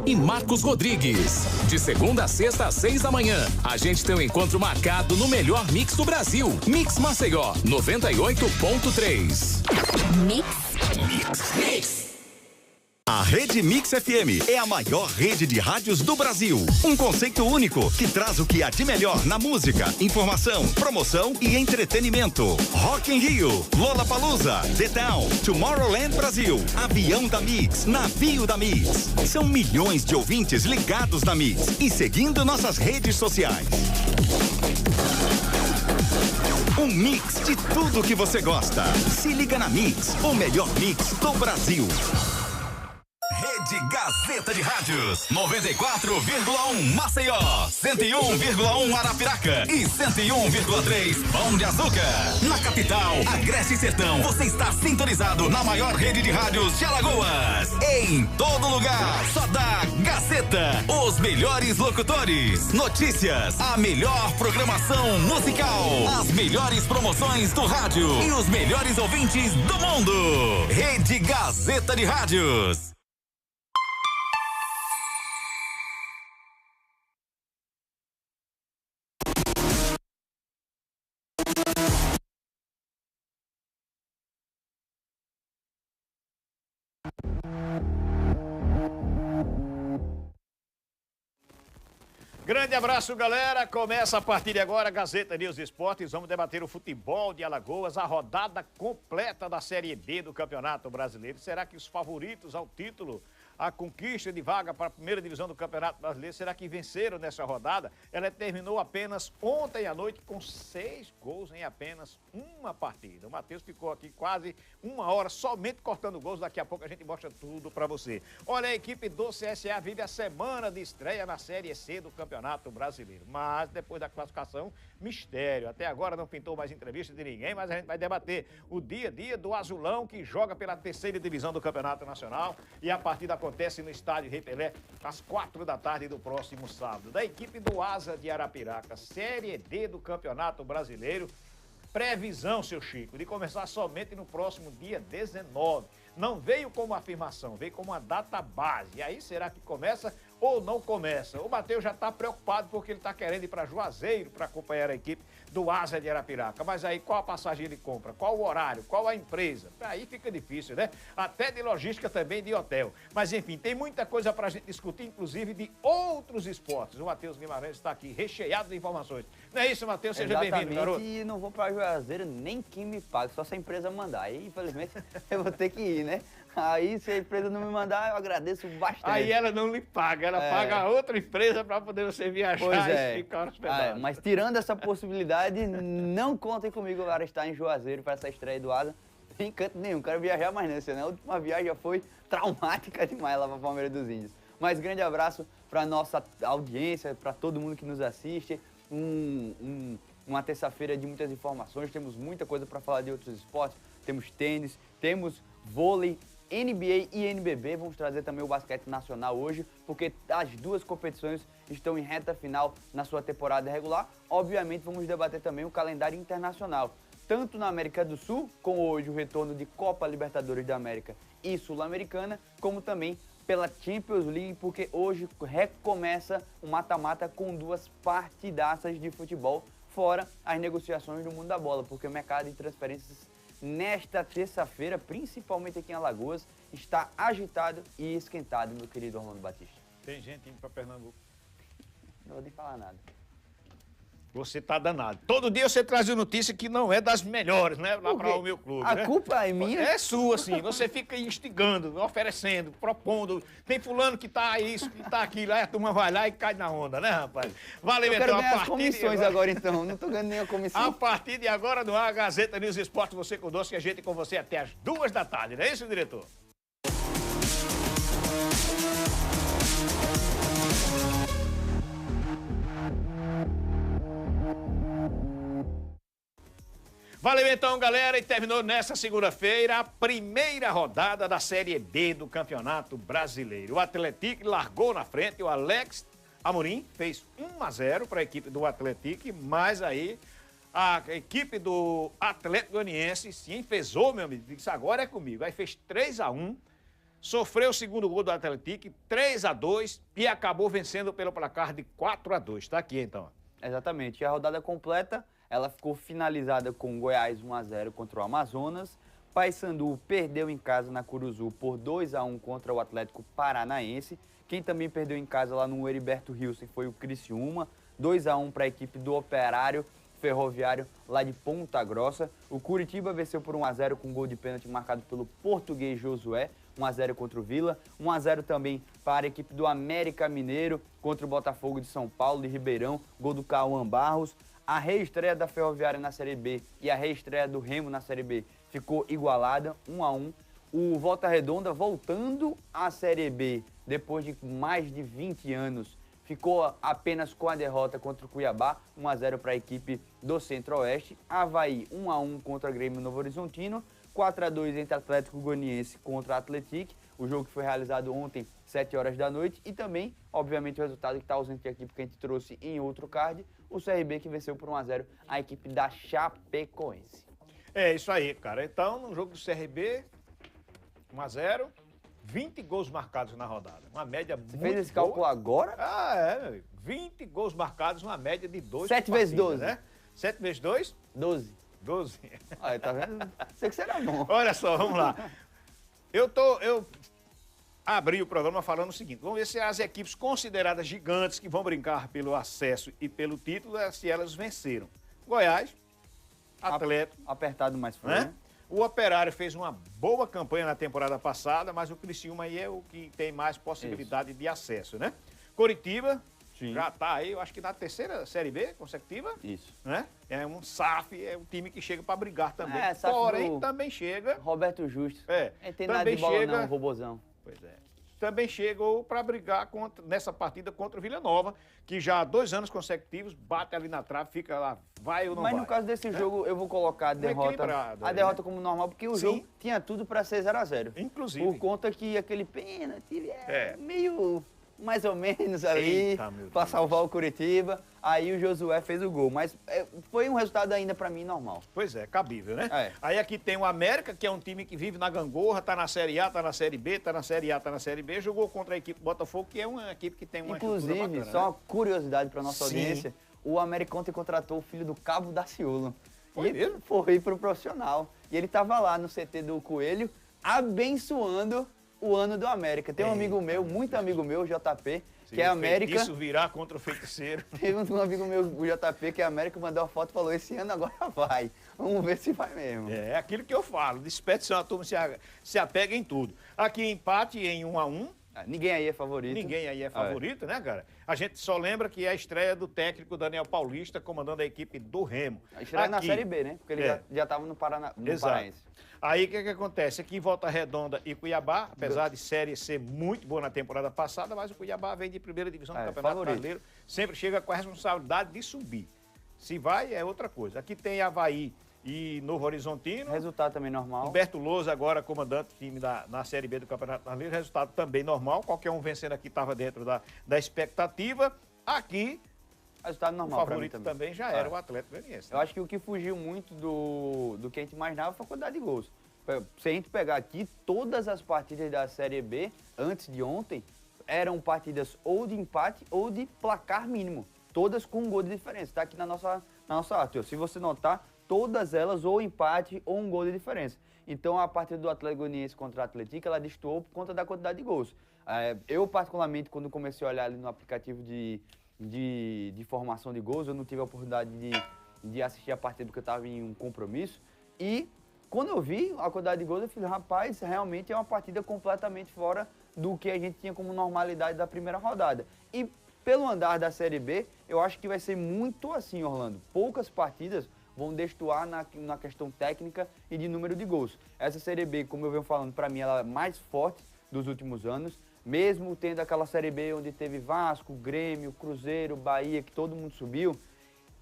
e Marcos Rodrigues. De segunda a sexta às 6 da manhã, a gente tem um encontro marcado no melhor mix do Brasil. Mix Maceió 98.3. Mix. A Rede Mix FM é a maior rede de rádios do Brasil. Um conceito único que traz o que há de melhor na música, informação, promoção e entretenimento. Rock in Rio, Lollapalooza, The Town, Tomorrowland Brasil, Avião da Mix, Navio da Mix. São milhões de ouvintes ligados na Mix e seguindo nossas redes sociais. Um mix de tudo que você gosta. Se liga na Mix, o melhor mix do Brasil. Rede Gazeta de Rádios, 94,1 Maceió, 101,1 Arapiraca e 101,3 Pão de Açúcar. Na capital, Agreste e Sertão, você está sintonizado na maior rede de rádios de Alagoas. Em todo lugar, só dá Gazeta. Os melhores locutores, notícias, a melhor programação musical, as melhores promoções do rádio e os melhores ouvintes do mundo. Rede Gazeta de Rádios. Grande abraço, galera. Começa a partir de agora a Gazeta News Esportes. Vamos debater o futebol de Alagoas, a rodada completa da Série B do Campeonato Brasileiro. Será que os favoritos ao título, a conquista de vaga para a primeira divisão do Campeonato Brasileiro, será que venceram nessa rodada? Ela terminou apenas ontem à noite com 6 gols em apenas uma partida. O Matheus ficou aqui quase uma hora somente cortando gols. Daqui a pouco a gente mostra tudo para você. Olha, a equipe do CSA vive a semana de estreia na Série C do Campeonato Brasileiro. Mas depois da classificação, mistério. Até agora não pintou mais entrevista de ninguém, mas a gente vai debater o dia a dia do Azulão, que joga pela terceira divisão do Campeonato Nacional. E a partida acontece no estádio Rei Pelé, às 4 da tarde do próximo sábado. Da equipe do Asa de Arapiraca, Série D do Campeonato Brasileiro. Previsão, seu Chico, de começar somente no próximo dia 19. Não veio como afirmação, veio como uma data base. E aí, será que começa ou não começa? O Matheus já está preocupado porque ele está querendo ir para Juazeiro para acompanhar a equipe do Asa de Arapiraca. Mas aí, qual a passagem ele compra? Qual o horário? Qual a empresa? Aí fica difícil, né? Até de logística também, de hotel. Mas, enfim, tem muita coisa para a gente discutir, inclusive de outros esportes. O Matheus Guimarães está aqui, recheado de informações. Não é isso, Matheus? Seja bem-vindo, garoto. E não vou para Juazeiro nem quem me paga, só se a empresa mandar. Aí, infelizmente, eu vou ter que ir, né? Aí, se a empresa não me mandar, eu agradeço bastante. Aí ela não lhe paga, ela paga a outra empresa para poder você viajar e ficar hospedado. Mas tirando essa possibilidade, não contem comigo para estar em Juazeiro para essa estreia do Asa. Sem canto nenhum, quero viajar mais não, senão a última viagem já foi traumática demais lá para Palmeiras dos Índios. Mas grande abraço para nossa audiência, para todo mundo que nos assiste. Uma terça-feira de muitas informações, temos muita coisa para falar de outros esportes. Temos tênis, temos vôlei, NBA e NBB, vamos trazer também o basquete nacional hoje, porque as duas competições estão em reta final na sua temporada regular. Obviamente vamos debater também o calendário internacional, tanto na América do Sul, com hoje o retorno de Copa Libertadores da América e Sul-Americana, como também pela Champions League, porque hoje recomeça o mata-mata com 2 partidaças de futebol, fora as negociações do mundo da bola, porque o mercado de transferências nesta terça-feira, principalmente aqui em Alagoas, está agitado e esquentado, meu querido Orlando Batista. Tem gente indo para Pernambuco. Não vou nem falar nada. Você tá danado. Todo dia você traz notícia que não é das melhores, né? Lá para o meu clube. A culpa é minha? É sua, sim. Você fica instigando, oferecendo, propondo. Tem fulano que tá isso, que tá aquilo. Aí a turma vai lá e cai na onda, né, rapaz? Valeu, então. Eu quero ganhar as comissões agora, então. Não tô ganhando nenhuma comissão. A partir de agora, no ar, a Gazeta News Esporte, você conosco e a gente com você até as 2 da tarde. Não é isso, diretor? Valeu então, galera, e terminou nessa segunda-feira a primeira rodada da Série B do Campeonato Brasileiro. O Atlético largou na frente, o Alex Amorim fez 1-0 para a equipe do Atlético, mas aí a equipe do Atlético Goianiense se enfesou, meu amigo, disse agora é comigo. Aí fez 3-1 sofreu o segundo gol do Atlético, 3-2, e acabou vencendo pelo placar de 4-2. Tá aqui, então. Exatamente. E a rodada completa, ela ficou finalizada com Goiás 1-0 contra o Amazonas. Paysandu perdeu em casa na Curuzu por 2-1 contra o Atlético Paranaense. Quem também perdeu em casa lá no Heriberto Wilson foi o Criciúma. 2-1 para a equipe do Operário Ferroviário lá de Ponta Grossa. O Curitiba venceu por 1-0 com gol de pênalti marcado pelo português Josué. 1-0 contra o Vila. 1-0 também para a equipe do América Mineiro contra o Botafogo de São Paulo de Ribeirão. Gol do Cauã Barros. A reestreia da Ferroviária na Série B e a reestreia do Remo na Série B ficou igualada, 1-1. O Volta Redonda, voltando à Série B depois de mais de 20 anos, ficou apenas com a derrota contra o Cuiabá, 1-0 para a equipe do Centro-Oeste. Avaí, 1-1 contra o Grêmio Novo Horizontino. 4-2 entre Atlético Goianiense contra Atlético. O jogo que foi realizado ontem, 7 horas da noite. E também, obviamente, o resultado que está ausente aqui, porque a gente trouxe em outro card, o CRB que venceu por 1-0 a equipe da Chapecoense. É isso aí, cara. Então, no jogo do CRB, 1-0, 20 gols marcados na rodada. Uma média muito boa. Você fez esse cálculo agora? Ah, é, meu amigo. 20 gols marcados, uma média de 2 7 vezes 12. né? 7 vezes 2? 12. 12. Olha, tá vendo? Sei que será bom. Olha só, vamos lá. Eu abri o programa falando o seguinte, vamos ver se as equipes consideradas gigantes que vão brincar pelo acesso e pelo título, se elas venceram. Goiás, Atlético. Apertado mais foi, né? né? O Operário fez uma boa campanha na temporada passada, mas o Criciúma aí é o que tem mais possibilidade de acesso, né? Coritiba, Sim. já tá aí, eu acho que na terceira Série B consecutiva. Isso. Né? É um SAF, é um time que chega para brigar também. SAF Porém, também chega. Roberto Justo. É, Não tem nada também de bola chega. não, robozão. Pois é. Também chegou para brigar nessa partida contra o Vila Nova, que já há 2 anos consecutivos bate ali na trave, fica lá, vai ou não vai. Mas no caso desse jogo, eu vou colocar a derrota, equilibrado, como normal, porque o Sim. jogo tinha tudo para ser 0-0. Inclusive. Por conta que aquele pênalti meio mais ou menos ali, para salvar o Curitiba. Aí o Josué fez o gol. Mas foi um resultado ainda, para mim, normal. Pois é, cabível, né? É. Aí aqui tem o América, que é um time que vive na gangorra, tá na Série A, tá na Série B, tá na Série A, tá na Série B. Jogou contra a equipe Botafogo, que é uma equipe que tem uma estrutura Inclusive, bacana, só né? uma curiosidade para nossa Sim. audiência, o América ontem contratou o filho do Cabo Daciolo. Foi E mesmo? foi pro profissional. E ele tava lá no CT do Coelho, abençoando o ano do América. Tem um amigo meu, muito amigo meu, JP, que é América. Isso virar contra o feiticeiro. Teve um amigo meu, o JP, que é América, mandou uma foto e falou: esse ano agora vai. Vamos ver se vai mesmo. É aquilo que eu falo. Despede-se uma turma, se apega em tudo. Aqui empate em 1-1. Ninguém aí é favorito. Ninguém aí é favorito, né, cara? A gente só lembra que é a estreia do técnico Daniel Paulista comandando a equipe do Remo. A estreia na Série B, né? Porque ele já estava no Paraense. Aí o que acontece? Aqui em Volta Redonda e Cuiabá, apesar de série ser muito boa na temporada passada, mas o Cuiabá vem de primeira divisão do Campeonato Brasileiro, sempre chega com a responsabilidade de subir. Se vai, é outra coisa. Aqui tem Avaí e Novo Horizontino. Resultado também normal. Humberto Lousa agora comandante do time na Série B do Campeonato Brasileiro. Resultado também normal. Qualquer um vencendo aqui estava dentro da expectativa. Aqui, resultado normal. O favorito também já era o Atlético Goianiense. Eu acho que o que fugiu muito do que a gente imaginava foi a quantidade de gols. Se a gente pegar aqui, todas as partidas da Série B, antes de ontem, eram partidas ou de empate ou de placar mínimo. Todas com um gol de diferença. Está aqui na nossa arte. Se você notar, todas elas ou empate ou um gol de diferença. Então, a partida do Atlético Goianiense contra o Atlético, ela destoou por conta da quantidade de gols. Eu, particularmente, quando comecei a olhar ali no aplicativo de formação de gols, eu não tive a oportunidade de assistir a partida porque eu estava em um compromisso. E quando eu vi a quantidade de gols, eu falei, rapaz, realmente é uma partida completamente fora do que a gente tinha como normalidade da primeira rodada. E pelo andar da Série B, eu acho que vai ser muito assim, Orlando. Poucas partidas vão destoar na questão técnica e de número de gols. Essa Série B, como eu venho falando, para mim ela é mais forte dos últimos anos, mesmo tendo aquela Série B onde teve Vasco, Grêmio, Cruzeiro, Bahia, que todo mundo subiu.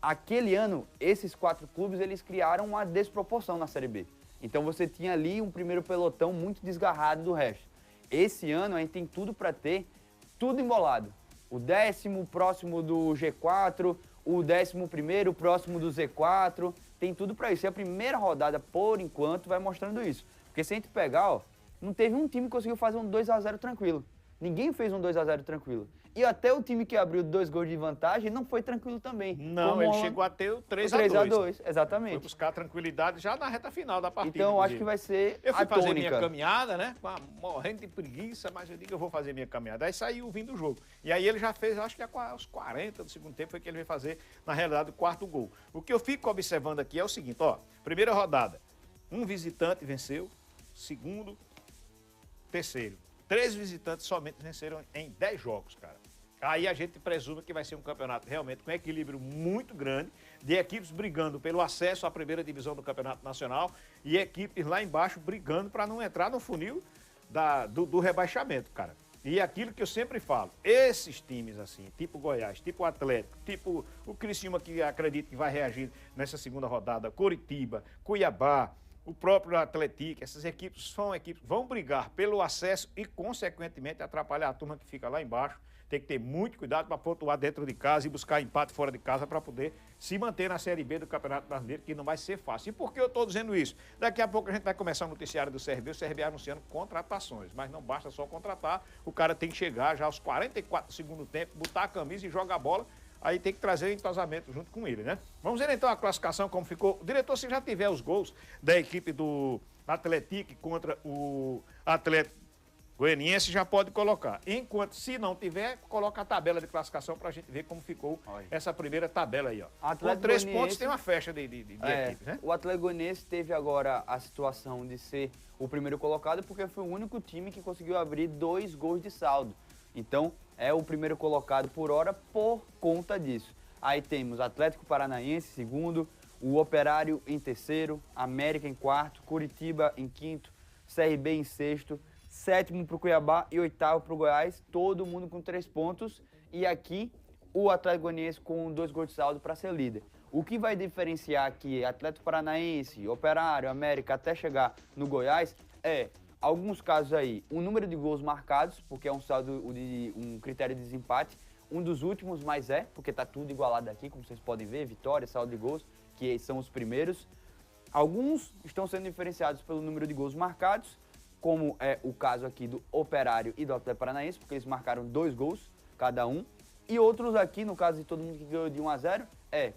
Aquele ano, esses 4 clubes, eles criaram uma desproporção na Série B. Então você tinha ali um primeiro pelotão muito desgarrado do resto. Esse ano a gente tem tudo para ter tudo embolado. O 10º próximo do G4, o 11º próximo do Z4, tem tudo para isso. E a primeira rodada, por enquanto, vai mostrando isso. Porque se a gente pegar, não teve um time que conseguiu fazer um 2-0 tranquilo. Ninguém fez um 2-0 tranquilo. E até o time que abriu 2 gols de vantagem não foi tranquilo também. Não, ele chegou a ter o 3-2. Exatamente. Foi buscar tranquilidade já na reta final da partida. Então, eu acho que vai ser eu fui a fazer tônica. minha caminhada, né? Morrendo de preguiça, mas eu digo que eu vou fazer minha caminhada. Aí saiu o fim do jogo. E aí ele já fez, acho que aos 40 do segundo tempo foi que ele veio fazer, na realidade, o 4º gol. O que eu fico observando aqui é o seguinte, ó. Primeira rodada, um visitante venceu, segundo, terceiro. 3 visitantes somente venceram em 10 jogos, cara. Aí a gente presume que vai ser um campeonato realmente com equilíbrio muito grande, de equipes brigando pelo acesso à primeira divisão do Campeonato Nacional e equipes lá embaixo brigando para não entrar no funil do rebaixamento, cara. E aquilo que eu sempre falo, esses times assim, tipo Goiás, tipo Atlético, tipo o Criciúma, que acredito que vai reagir nessa segunda rodada, Coritiba, Cuiabá, o próprio Atlético, essas equipes vão brigar pelo acesso e, consequentemente, atrapalhar a turma que fica lá embaixo. Tem que ter muito cuidado para pontuar dentro de casa e buscar empate fora de casa para poder se manter na Série B do Campeonato Brasileiro, que não vai ser fácil. E por que eu estou dizendo isso? Daqui a pouco a gente vai começar o noticiário do CRB, o CRB anunciando contratações, mas não basta só contratar, o cara tem que chegar já aos 44 do segundo tempo, botar a camisa e jogar a bola. Aí tem que trazer o entrosamento junto com ele, né? Vamos ver então a classificação, como ficou. Diretor, se já tiver os gols da equipe do Atlético contra o Atlético Goianiense, já pode colocar. Enquanto, se não tiver, coloca a tabela de classificação pra gente ver como ficou essa primeira tabela aí, ó. Com 3 pontos tem uma festa de equipes, né? O Atlético Goianiense teve agora a situação de ser o primeiro colocado, porque foi o único time que conseguiu abrir 2 gols de saldo. Então, é o primeiro colocado por hora por conta disso. Aí temos Atlético Paranaense, segundo, o Operário em terceiro, América em quarto, Curitiba em quinto, CRB em sexto, sétimo para o Cuiabá e oitavo para o Goiás, todo mundo com 3 pontos. E aqui, o Atlético Goianiense com 2 gols de saldo para ser líder. O que vai diferenciar aqui Atlético Paranaense, Operário, América, até chegar no Goiás, é... alguns casos aí, o número de gols marcados, porque é um saldo de um critério de desempate. Um dos últimos, mas porque tá tudo igualado aqui, como vocês podem ver, vitória, saldo de gols, que são os primeiros. Alguns estão sendo diferenciados pelo número de gols marcados, como é o caso aqui do Operário e do Atlético Paranaense, porque eles marcaram 2 gols cada um. E outros aqui, no caso de todo mundo que ganhou de 1-0,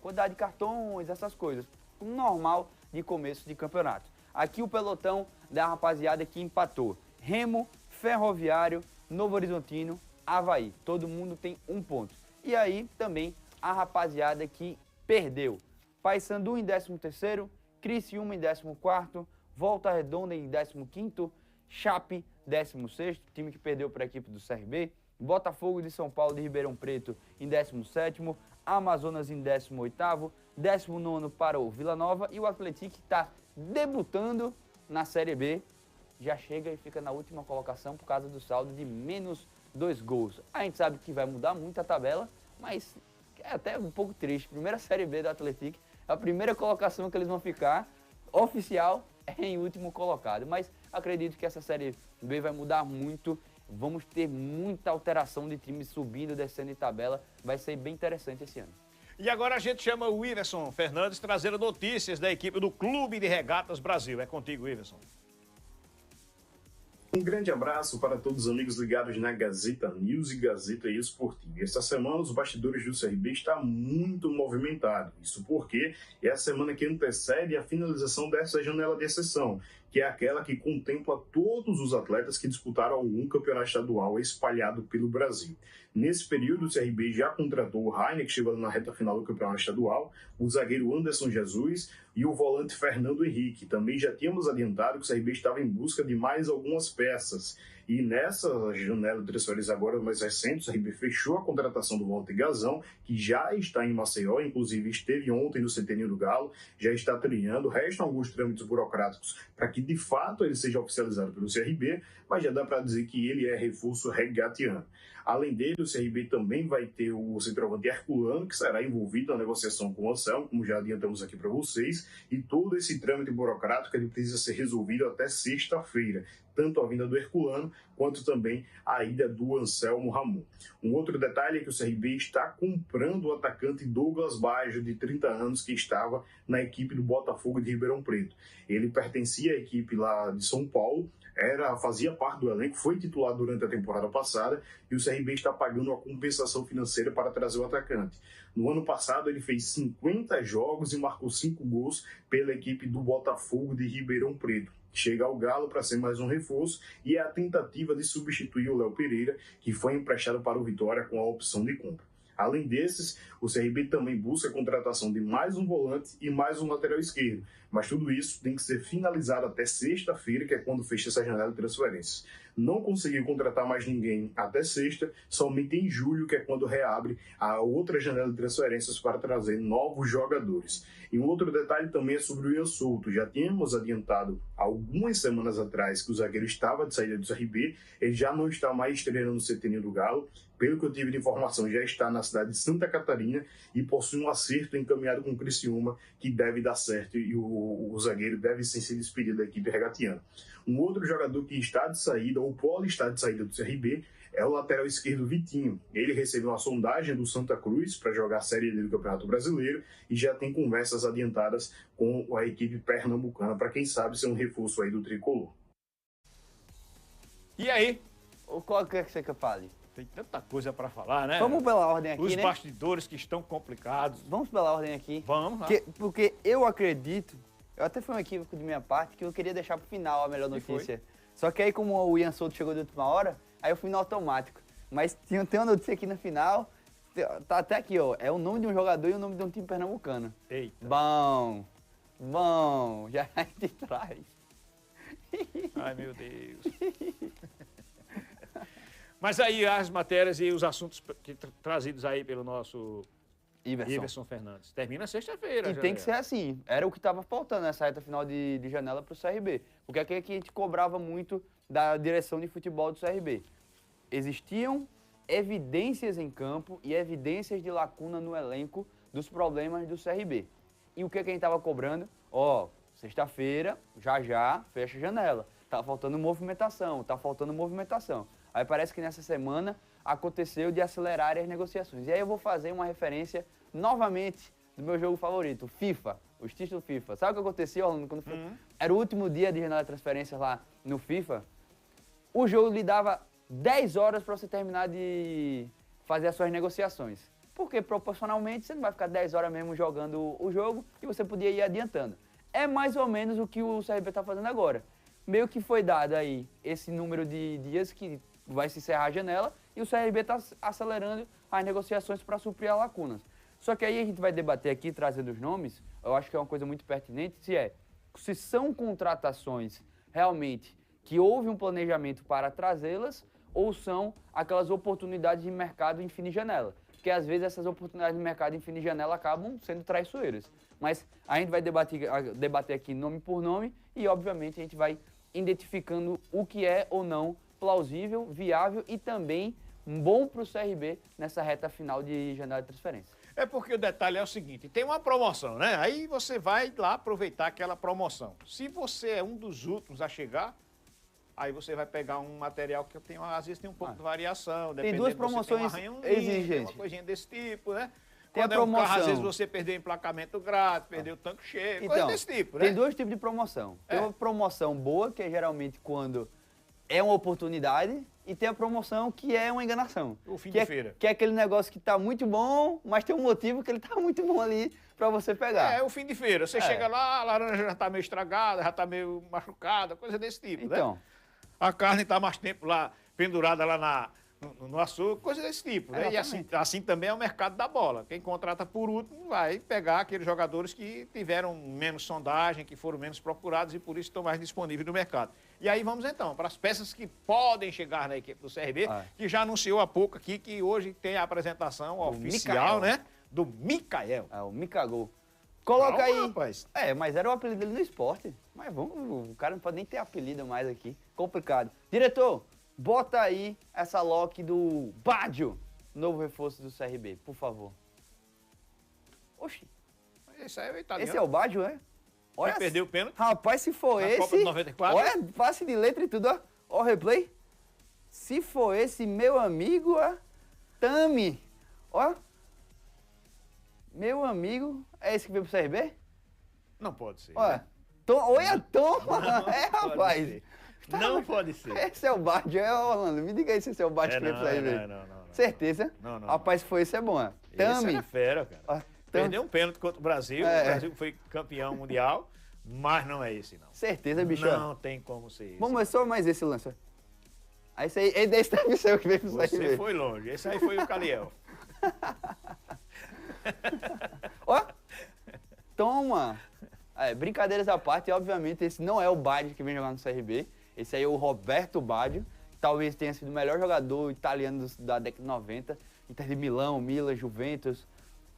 quantidade de cartões, essas coisas. Normal de começo de campeonato. Aqui o pelotão da rapaziada que empatou. Remo, Ferroviário, Novo Horizontino, Avaí. Todo mundo tem 1 ponto. E aí também a rapaziada que perdeu. Paysandu em 13º, Criciúma em 14º, Volta Redonda em 15º, Chape 16º, time que perdeu para a equipe do CRB. Botafogo de São Paulo de Ribeirão Preto em 17º, Amazonas em 18º, 19º para o Vila Nova e o Atlético está debutando na Série B, já chega e fica na última colocação por causa do saldo de menos 2 gols. A gente sabe que vai mudar muito a tabela, mas é até um pouco triste. Primeira Série B do Atlético, a primeira colocação que eles vão ficar, oficial, é em último colocado. Mas acredito que essa Série B vai mudar muito, vamos ter muita alteração de times subindo, descendo em tabela, vai ser bem interessante esse ano. E agora a gente chama o Iverson Fernandes trazendo notícias da equipe do Clube de Regatas Brasil. É contigo, Iverson. Um grande abraço para todos os amigos ligados na Gazeta News e Gazeta Esportiva. Esta semana os bastidores do CRB estão muito movimentados. Isso porque é a semana que antecede a finalização dessa janela de exceção, que é aquela que contempla todos os atletas que disputaram algum campeonato estadual espalhado pelo Brasil. Nesse período, o CRB já contratou o Rainer, que chegou na reta final do campeonato estadual, o zagueiro Anderson Jesus e o volante Fernando Henrique. Também já tínhamos adiantado que o CRB estava em busca de mais algumas peças. E nessa janela de transferências agora mais recente, o CRB fechou a contratação do volante Gazão, que já está em Maceió, inclusive esteve ontem no Centeninho do Galo, já está treinando. Restam alguns trâmites burocráticos para que de fato ele seja oficializado pelo CRB, mas já dá para dizer que ele é reforço regatiano. Além dele, o CRB também vai ter o centroavante Herculano, que será envolvido na negociação com o Anselmo, como já adiantamos aqui para vocês, e todo esse trâmite burocrático ele precisa ser resolvido até sexta-feira, tanto a vinda do Herculano, quanto também a ida do Anselmo Ramon. Um outro detalhe é que o CRB está comprando o atacante Douglas Baggio, de 30 anos, que estava na equipe do Botafogo de Ribeirão Preto. Ele pertencia à equipe lá de São Paulo, fazia parte do elenco, foi titular durante a temporada passada e o CRB está pagando uma compensação financeira para trazer o atacante. No ano passado ele fez 50 jogos e marcou 5 gols pela equipe do Botafogo de Ribeirão Preto. Chega ao Galo para ser mais um reforço e é a tentativa de substituir o Léo Pereira, que foi emprestado para o Vitória com a opção de compra. Além desses, o CRB também busca a contratação de mais um volante e mais um lateral esquerdo, mas tudo isso tem que ser finalizado até sexta-feira, que é quando fecha essa janela de transferências. Não conseguiu contratar mais ninguém até sexta, somente em julho, que é quando reabre a outra janela de transferências para trazer novos jogadores. E um outro detalhe também é sobre o Ian Souto. Já tínhamos adiantado algumas semanas atrás que o zagueiro estava de saída do CRB, ele já não está mais treinando no CT do Galo. Pelo que eu tive de informação, já está na cidade de Santa Catarina e possui um acerto encaminhado com o Criciúma que deve dar certo e o zagueiro deve sim ser despedido da equipe regatiana. Um outro jogador que está de saída, ou pode estar de saída do CRB, é o lateral esquerdo Vitinho. Ele recebeu uma sondagem do Santa Cruz para jogar a Série D do Campeonato Brasileiro e já tem conversas adiantadas com a equipe pernambucana para quem sabe ser um reforço aí do tricolor. E aí? Qual que é que você quer falar? Tem tanta coisa para falar, né? Vamos pela ordem aqui, Os né? bastidores que estão complicados. Vamos pela ordem aqui. Vamos lá. Porque eu acredito, eu até foi um equívoco de minha parte, que eu queria deixar pro final a melhor notícia. Só que aí, como o Ian Souto chegou de última hora, aí eu fui no automático. Mas tem uma notícia aqui no final, tá até aqui, ó. É o nome de um jogador e o nome de um time pernambucano. Eita. Bom, já a gente traz. Ai, meu Deus. Mas aí as matérias e os assuntos trazidos aí pelo nosso Iverson Fernandes. Termina sexta-feira. E tem que ser assim. Era o que estava faltando nessa reta final de janela para o CRB. Porque aqui a gente cobrava muito da direção de futebol do CRB. Existiam evidências em campo e evidências de lacuna no elenco dos problemas do CRB. E o que a gente estava cobrando? Sexta-feira, já, fecha a janela. Tá faltando movimentação. Aí parece que nessa semana aconteceu de acelerar as negociações. E aí eu vou fazer uma referência novamente do meu jogo favorito, FIFA, os títulos FIFA. Sabe o que acontecia, Orlando, quando era o último dia de janela de transferências lá no FIFA? O jogo lhe dava 10 horas para você terminar de fazer as suas negociações. Porque proporcionalmente você não vai ficar 10 horas mesmo jogando o jogo e você podia ir adiantando. É mais ou menos o que o CRB está fazendo agora. Meio que foi dado aí esse número de dias que vai se encerrar a janela e o CRB está acelerando as negociações para suprir as lacunas. Só que aí a gente vai debater aqui, trazendo os nomes, eu acho que é uma coisa muito pertinente, se são contratações realmente que houve um planejamento para trazê-las ou são aquelas oportunidades de mercado em fim de janela. Porque às vezes essas oportunidades de mercado em fim de janela acabam sendo traiçoeiras. Mas a gente vai debater aqui nome por nome e, obviamente, a gente vai identificando o que é ou não plausível, viável e também bom para o CRB nessa reta final de janela de transferência. É porque o detalhe é o seguinte, tem uma promoção, né? Aí você vai lá aproveitar aquela promoção. Se você é um dos últimos a chegar, aí você vai pegar um material que tem, às vezes tem um pouco de variação. Tem duas promoções exigentes. Uma coisinha desse tipo, né? Tem Quando a promoção. É um carro, às vezes você perdeu emplacamento grátis, perdeu o tanque cheio, coisa desse tipo, né? Tem dois tipos de promoção. Tem uma promoção boa, que é geralmente quando é uma oportunidade, e tem a promoção que é uma enganação. O fim de feira. Que é aquele negócio que tá muito bom, mas tem um motivo que ele tá muito bom ali para você pegar. É o fim de feira. Você chega lá, a laranja já tá meio estragada, já tá meio machucada, coisa desse tipo, então, né? A carne tá mais tempo lá, pendurada lá no açougue, coisa desse tipo, né? E assim também é o mercado da bola. Quem contrata por último vai pegar aqueles jogadores que tiveram menos sondagem, que foram menos procurados e por isso estão mais disponíveis no mercado. E aí vamos então para as peças que podem chegar na equipe do CRB, que já anunciou há pouco aqui que hoje tem a apresentação oficial, né? Do Mikael. O Mikagol. Coloca aí. Rapaz. Mas era o apelido dele no esporte. Mas o cara não pode nem ter apelido mais aqui. Complicado. Diretor, bota aí essa lock do Bádio, novo reforço do CRB, por favor. Oxi. Esse aí é o italiano. Esse é o Bádio, é? Olha, perdeu o pênalti. Rapaz, se for na esse... Copa de 94. Olha, passe de letra e tudo, ó. Ó o replay. Se for esse, meu amigo, ó. Tami. Ó. Meu amigo, é esse que veio pro CRB? Não pode ser. Olha. Né? Olha, toma. É, rapaz. Não pode ser. Esse é o Bádio, Orlando. Me diga aí se esse é o Bádio que veio pro CRB. Não. Certeza? Não. Rapaz, se foi isso é bom. Esse era fera, cara. Ah, Perdeu um pênalti contra o Brasil. É. O Brasil foi campeão mundial, mas não é esse, não. Certeza, bicho. Não tem como ser esse. Vamos ver só mais esse lance. Aí esse deve ser o que veio pro Você CRB. foi longe. Esse aí foi o Caliel. Ó, toma! Brincadeiras à parte, obviamente, esse não é o Baggio que vem jogar no CRB. Esse aí é o Roberto Baggio. Talvez tenha sido o melhor jogador italiano da década de 90. Inter de Milão, Milan, Juventus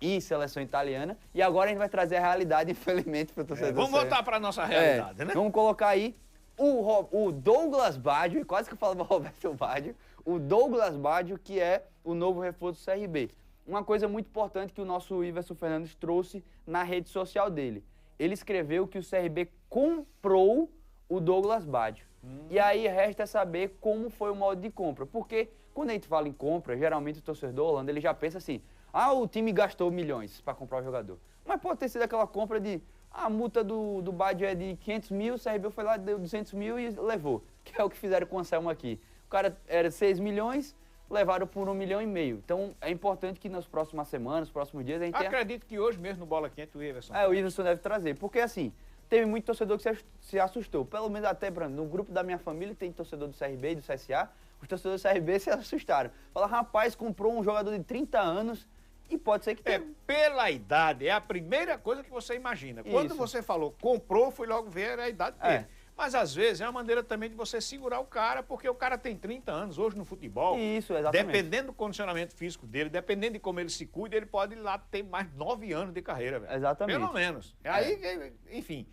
e seleção italiana. E agora a gente vai trazer a realidade, infelizmente, para o torcedor. Vamos voltar para a nossa realidade, né? Vamos colocar aí o Douglas Baggio, quase que eu falava Roberto Baggio, o Douglas Baggio, que é o novo reforço do CRB. Uma coisa muito importante que o nosso Iverson Fernandes trouxe na rede social dele. Ele escreveu que o CRB comprou o Douglas Baggio. E aí resta saber como foi o modo de compra. Porque quando a gente fala em compra, geralmente o torcedor holanda, ele já pensa assim, o time gastou milhões para comprar o jogador. Mas pode ter sido aquela compra de, a multa do Baggio é de 500 mil, o CRB foi lá, deu 200 mil e levou. Que é o que fizeram com o Anselmo aqui. O cara era 6 milhões, levaram por 1,5 milhão. Então é importante que nas próximas semanas, nos próximos dias, a gente Acredito que hoje mesmo no Bola Quente o Iverson. o Iverson deve trazer. Porque assim, teve muito torcedor que se assustou. Pelo menos até, Brando, no grupo da minha família tem torcedor do CRB e do CSA. Os torcedores do CRB se assustaram. Falaram, rapaz, comprou um jogador de 30 anos e pode ser que tenha... Pela idade, é a primeira coisa que você imagina. Quando Isso. você falou comprou, fui logo ver a idade dele. Mas às vezes é uma maneira também de você segurar o cara, porque o cara tem 30 anos hoje no futebol. Isso, exatamente. Dependendo do condicionamento físico dele, dependendo de como ele se cuida, ele pode ir lá ter mais 9 anos de carreira, velho. Exatamente. Pelo menos. Aí, enfim...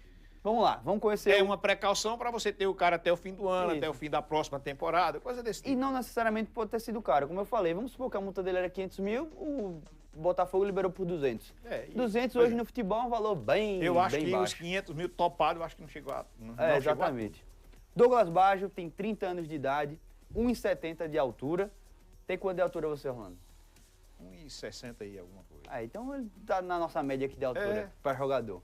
Vamos lá, vamos conhecer... É uma precaução para você ter o cara até o fim do ano, Isso. até o fim da próxima temporada, coisa desse E tipo. não necessariamente pode ter sido caro. Como eu falei, vamos supor que a multa dele era 500 mil, o Botafogo liberou por 200. 200 hoje no futebol é um valor bem Eu acho bem que baixo. os 500 mil topados, eu acho que não chegou a... Não Exatamente. Douglas Baggio tem 30 anos de idade, 1,70 de altura. Tem quanto de altura você, Orlando? 1,60 aí, alguma coisa. Então ele tá na nossa média aqui de altura para jogador.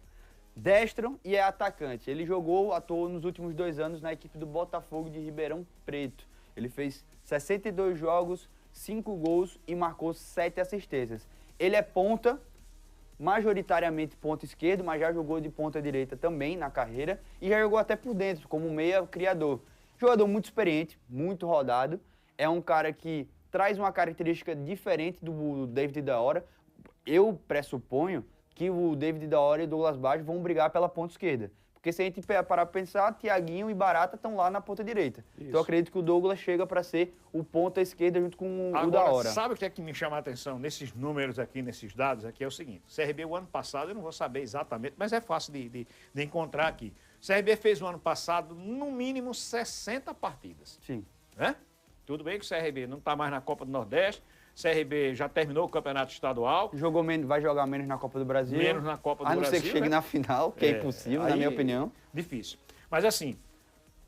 Destro e é atacante. Ele atuou nos últimos 2 anos na equipe do Botafogo de Ribeirão Preto. Ele fez 62 jogos, 5 gols e marcou 7 assistências. Ele é ponta, majoritariamente ponta esquerdo, mas já jogou de ponta direita também na carreira e já jogou até por dentro, como meia criador. Jogador muito experiente, muito rodado. É um cara que traz uma característica diferente do David da Hora. Eu pressuponho que o David da Hora e o Douglas Baggio vão brigar pela ponta esquerda. Porque se a gente parar para pensar, Thiaguinho e Barata estão lá na ponta direita. Isso. Então eu acredito que o Douglas chega para ser o ponta esquerda junto com o da Hora. Sabe o que é que me chama a atenção nesses números aqui, nesses dados aqui? É o seguinte, o CRB o ano passado, eu não vou saber exatamente, mas é fácil de encontrar aqui. O CRB fez o ano passado, no mínimo, 60 partidas. Sim. Né? Tudo bem que o CRB não está mais na Copa do Nordeste, CRB já terminou o campeonato estadual. Vai jogar menos na Copa do Brasil. Menos na Copa do Brasil. A não ser que chegue na final, que é impossível, na minha opinião. Difícil. Mas assim,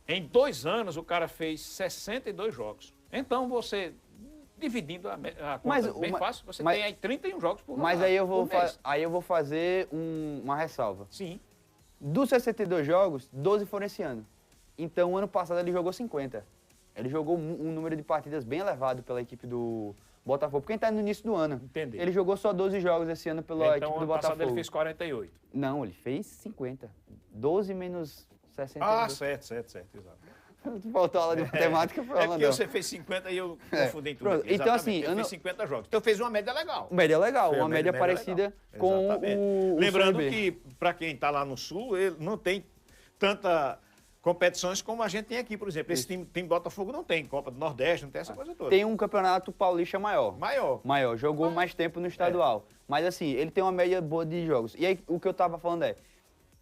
em 2 anos o cara fez 62 jogos. Então você, dividindo a conta bem fácil, você tem aí 31 jogos por Mas aí eu vou fazer uma ressalva. Sim. Dos 62 jogos, 12 foram esse ano. Então, ano passado ele jogou 50. Ele jogou um número de partidas bem elevado pela equipe do Botafogo, porque ele está no início do ano. Entendi. Ele jogou só 12 jogos esse ano pela equipe do Botafogo. Então, ano passado ele fez 48. Não, ele fez 50. 12 menos 60. Certo, exato. Faltou aula de matemática para porque você fez 50 e eu confundi tudo aqui. Então, assim... Eu fiz 50 jogos. Então fez uma média legal. Média legal, uma média parecida com o Lembrando CRB. que, para quem está lá no Sul, ele não tem tanta competições como a gente tem aqui, por exemplo. Esse time Botafogo não tem Copa do Nordeste, não tem essa coisa toda. Tem um campeonato paulista maior. Maior. Jogou mais tempo no estadual. Mas assim, ele tem uma média boa de jogos. E aí, o que eu tava falando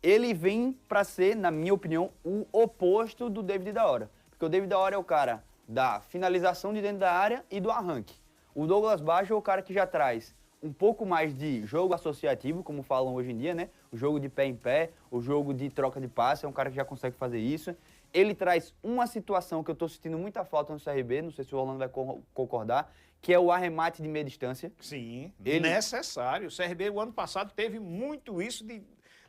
ele vem para ser, na minha opinião, o oposto do David da Hora. Porque o David da Hora é o cara da finalização de dentro da área e do arranque. O Douglas Baggio é o cara que já traz um pouco mais de jogo associativo, como falam hoje em dia, né? O jogo de pé em pé, o jogo de troca de passe, é um cara que já consegue fazer isso. Ele traz uma situação que eu tô sentindo muita falta no CRB, não sei se o Orlando vai concordar, que é o arremate de meia distância. Sim, necessário. O CRB, o ano passado, teve muito isso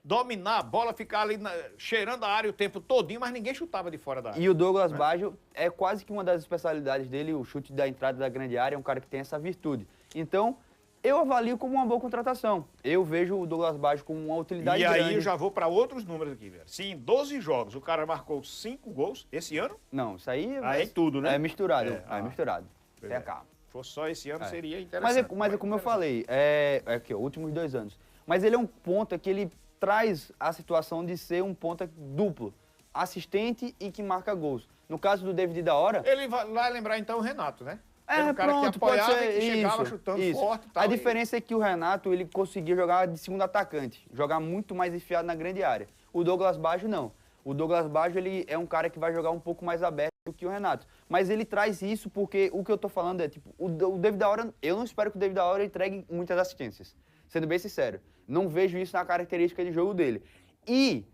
dominar a bola, ficar ali cheirando a área o tempo todinho, mas ninguém chutava de fora da área. E o Douglas Baggio é quase que uma das especialidades dele, o chute da entrada da grande área, é um cara que tem essa virtude. Então, eu avalio como uma boa contratação. Eu vejo o Douglas Baggio como uma utilidade grande. E aí eu já vou para outros números aqui, velho. Se em 12 jogos o cara marcou 5 gols esse ano... Não, isso aí... Aí é tudo, né? É misturado, é misturado. Tenha é. calma. Se fosse só esse ano, seria interessante. Mas é como eu falei, é aqui, ó, últimos 2 anos. Mas ele é um ponta que ele traz a situação de ser um ponta duplo, assistente e que marca gols. No caso do David da Hora... Ele vai lembrar então o Renato, né? É, um cara pronto, que apoiava pode ser, e que chegava isso, chutando isso. forte e tal. A diferença é que o Renato, ele conseguia jogar de segundo atacante, jogar muito mais enfiado na grande área. O Douglas Baggio, não. O Douglas Baggio, ele é um cara que vai jogar um pouco mais aberto do que o Renato. Mas ele traz isso porque o que eu tô falando é, tipo, o David da Hora, eu não espero que o David da Hora entregue muitas assistências. Sendo bem sincero. Não vejo isso na característica de jogo dele. E,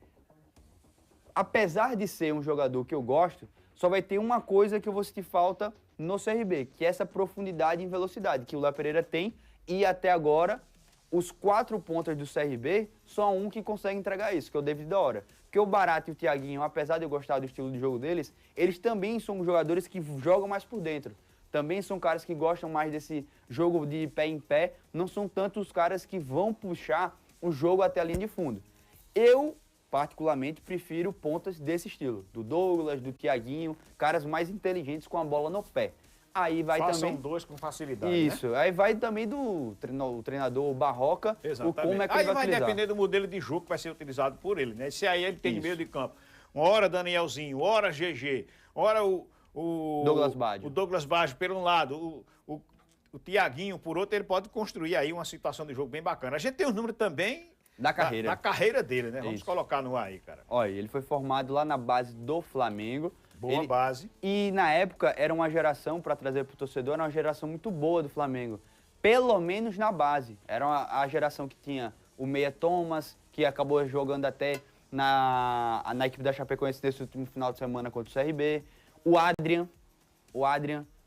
apesar de ser um jogador que eu gosto, só vai ter uma coisa que eu vou sentir falta no CRB, que é essa profundidade em velocidade, que o Léo Pereira tem, e até agora, os 4 pontas do CRB, só um que consegue entregar isso, que é o David da Hora. Porque o Barato e o Thiaguinho, apesar de eu gostar do estilo de jogo deles, eles também são jogadores que jogam mais por dentro. Também são caras que gostam mais desse jogo de pé em pé, não são tanto os caras que vão puxar o jogo até a linha de fundo. Eu, particularmente, prefiro pontas desse estilo, do Douglas, do Thiaguinho, caras mais inteligentes com a bola no pé. Aí vai Façam também... 2 com facilidade, Isso, né? Aí vai também do treinador Barroca, o como é que ele vai vai utilizar. depender do modelo de jogo que vai ser utilizado por ele, né? Se aí ele tem de Isso. meio de campo, uma hora Danielzinho, hora GG, hora o Douglas Baggio por um lado, o Thiaguinho por outro, ele pode construir aí uma situação de jogo bem bacana. A gente tem os números também Da carreira. Da carreira dele, né? Vamos Isso. colocar no ar aí, cara. Olha, ele foi formado lá na base do Flamengo. Boa base. E na época era uma geração, para trazer para o torcedor, era uma geração muito boa do Flamengo. Pelo menos na base. Era a geração que tinha o Meia Thomas, que acabou jogando até na equipe da Chapecoense nesse último final de semana contra o CRB. O Adrian,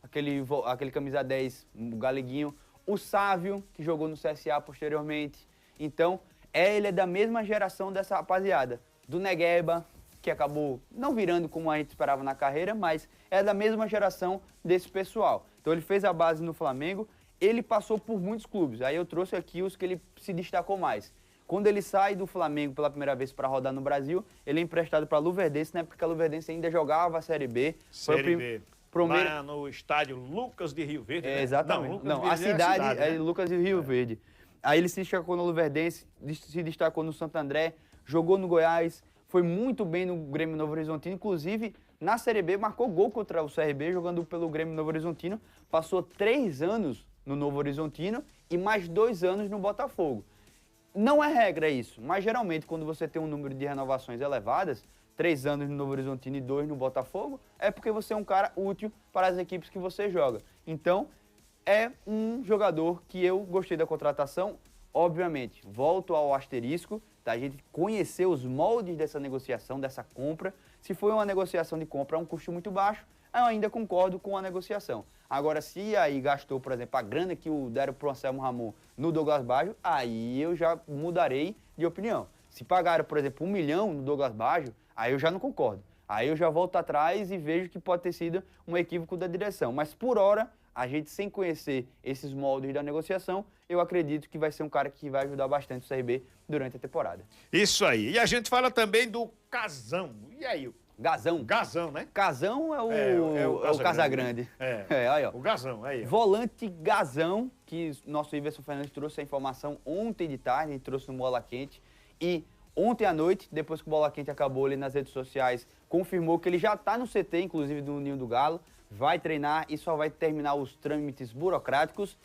aquele camisa 10, o Galeguinho. O Sávio, que jogou no CSA posteriormente. Então, ele é da mesma geração dessa rapaziada. Do Negueba, que acabou não virando como a gente esperava na carreira, mas é da mesma geração desse pessoal. Então ele fez a base no Flamengo, ele passou por muitos clubes. Aí eu trouxe aqui os que ele se destacou mais. Quando ele sai do Flamengo pela primeira vez para rodar no Brasil, ele é emprestado para a Luverdense, na época que a Luverdense ainda jogava a Série B. Série B. Lá no estádio Lucas de Rio Verde, né? Exatamente. Não, a cidade é né? Lucas de Rio Verde. Aí ele se destacou no Luverdense, se destacou no Santo André, jogou no Goiás, foi muito bem no Grêmio Novo Horizontino, inclusive na Série B marcou gol contra o CRB jogando pelo Grêmio Novo Horizontino, passou 3 anos no Novo Horizontino e mais 2 anos no Botafogo. Não é regra isso, mas geralmente quando você tem um número de renovações elevadas, 3 anos no Novo Horizontino e 2 no Botafogo, é porque você é um cara útil para as equipes que você joga. Então, é um jogador que eu gostei da contratação. Obviamente, volto ao asterisco, da gente conhecer os moldes dessa negociação, dessa compra. Se foi uma negociação de compra a um custo muito baixo, eu ainda concordo com a negociação. Agora, se aí gastou, por exemplo, a grana que deram para o Anselmo Ramon no Douglas Baggio, aí eu já mudarei de opinião. Se pagaram, por exemplo, 1 milhão no Douglas Baggio, aí eu já não concordo. Aí eu já volto atrás e vejo que pode ter sido um equívoco da direção. Mas por hora, a gente sem conhecer esses moldes da negociação, eu acredito que vai ser um cara que vai ajudar bastante o CRB durante a temporada. Isso aí. E a gente fala também do Casão. E aí? Gazão. Gazão, né? Casão é o Casagrande. Aí, ó. O Gazão, aí. Ó. Volante Gazão, que nosso Iverson Fernandes trouxe a informação ontem de tarde, ele trouxe no Bola Quente. E ontem à noite, depois que o Bola Quente acabou ali nas redes sociais, confirmou que ele já está no CT, inclusive do Ninho do Galo, vai treinar e só vai terminar os trâmites burocráticos.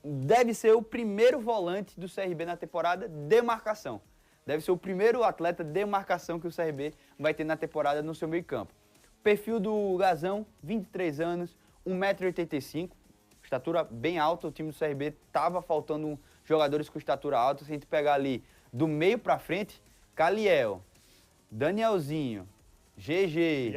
Deve ser o primeiro volante do CRB na temporada de marcação. Deve ser o primeiro atleta de marcação que o CRB vai ter na temporada no seu meio campo. Perfil do Gazão, 23 anos, 1,85 m, estatura bem alta. O time do CRB estava faltando jogadores com estatura alta. Se a gente pegar ali do meio para frente, Caliel, Danielzinho, GG,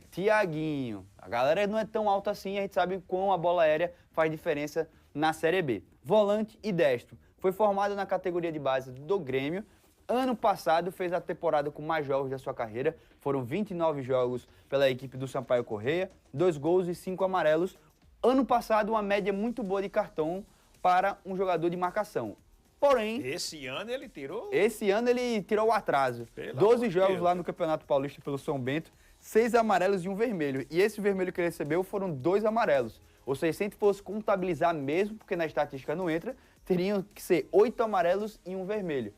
Thiaguinho. A galera não é tão alta assim, a gente sabe como a bola aérea faz diferença na Série B. Volante e destro. Foi formado na categoria de base do Grêmio. ano passado fez a temporada com mais jogos da sua carreira. Foram 29 jogos pela equipe do Sampaio Corrêa, 2 gols e 5 amarelos. Ano passado, uma média muito boa de cartão para um jogador de marcação. Porém, Esse ano ele tirou... esse ano ele tirou o atraso. Pelo 12 amor de jogos Deus. lá no Campeonato Paulista pelo São Bento, 6 amarelos e 1 vermelho. E esse vermelho que ele recebeu foram 2 amarelos. Ou seja, se a gente fosse contabilizar mesmo, porque na estatística não entra, teriam que ser 8 amarelos e 1 vermelho.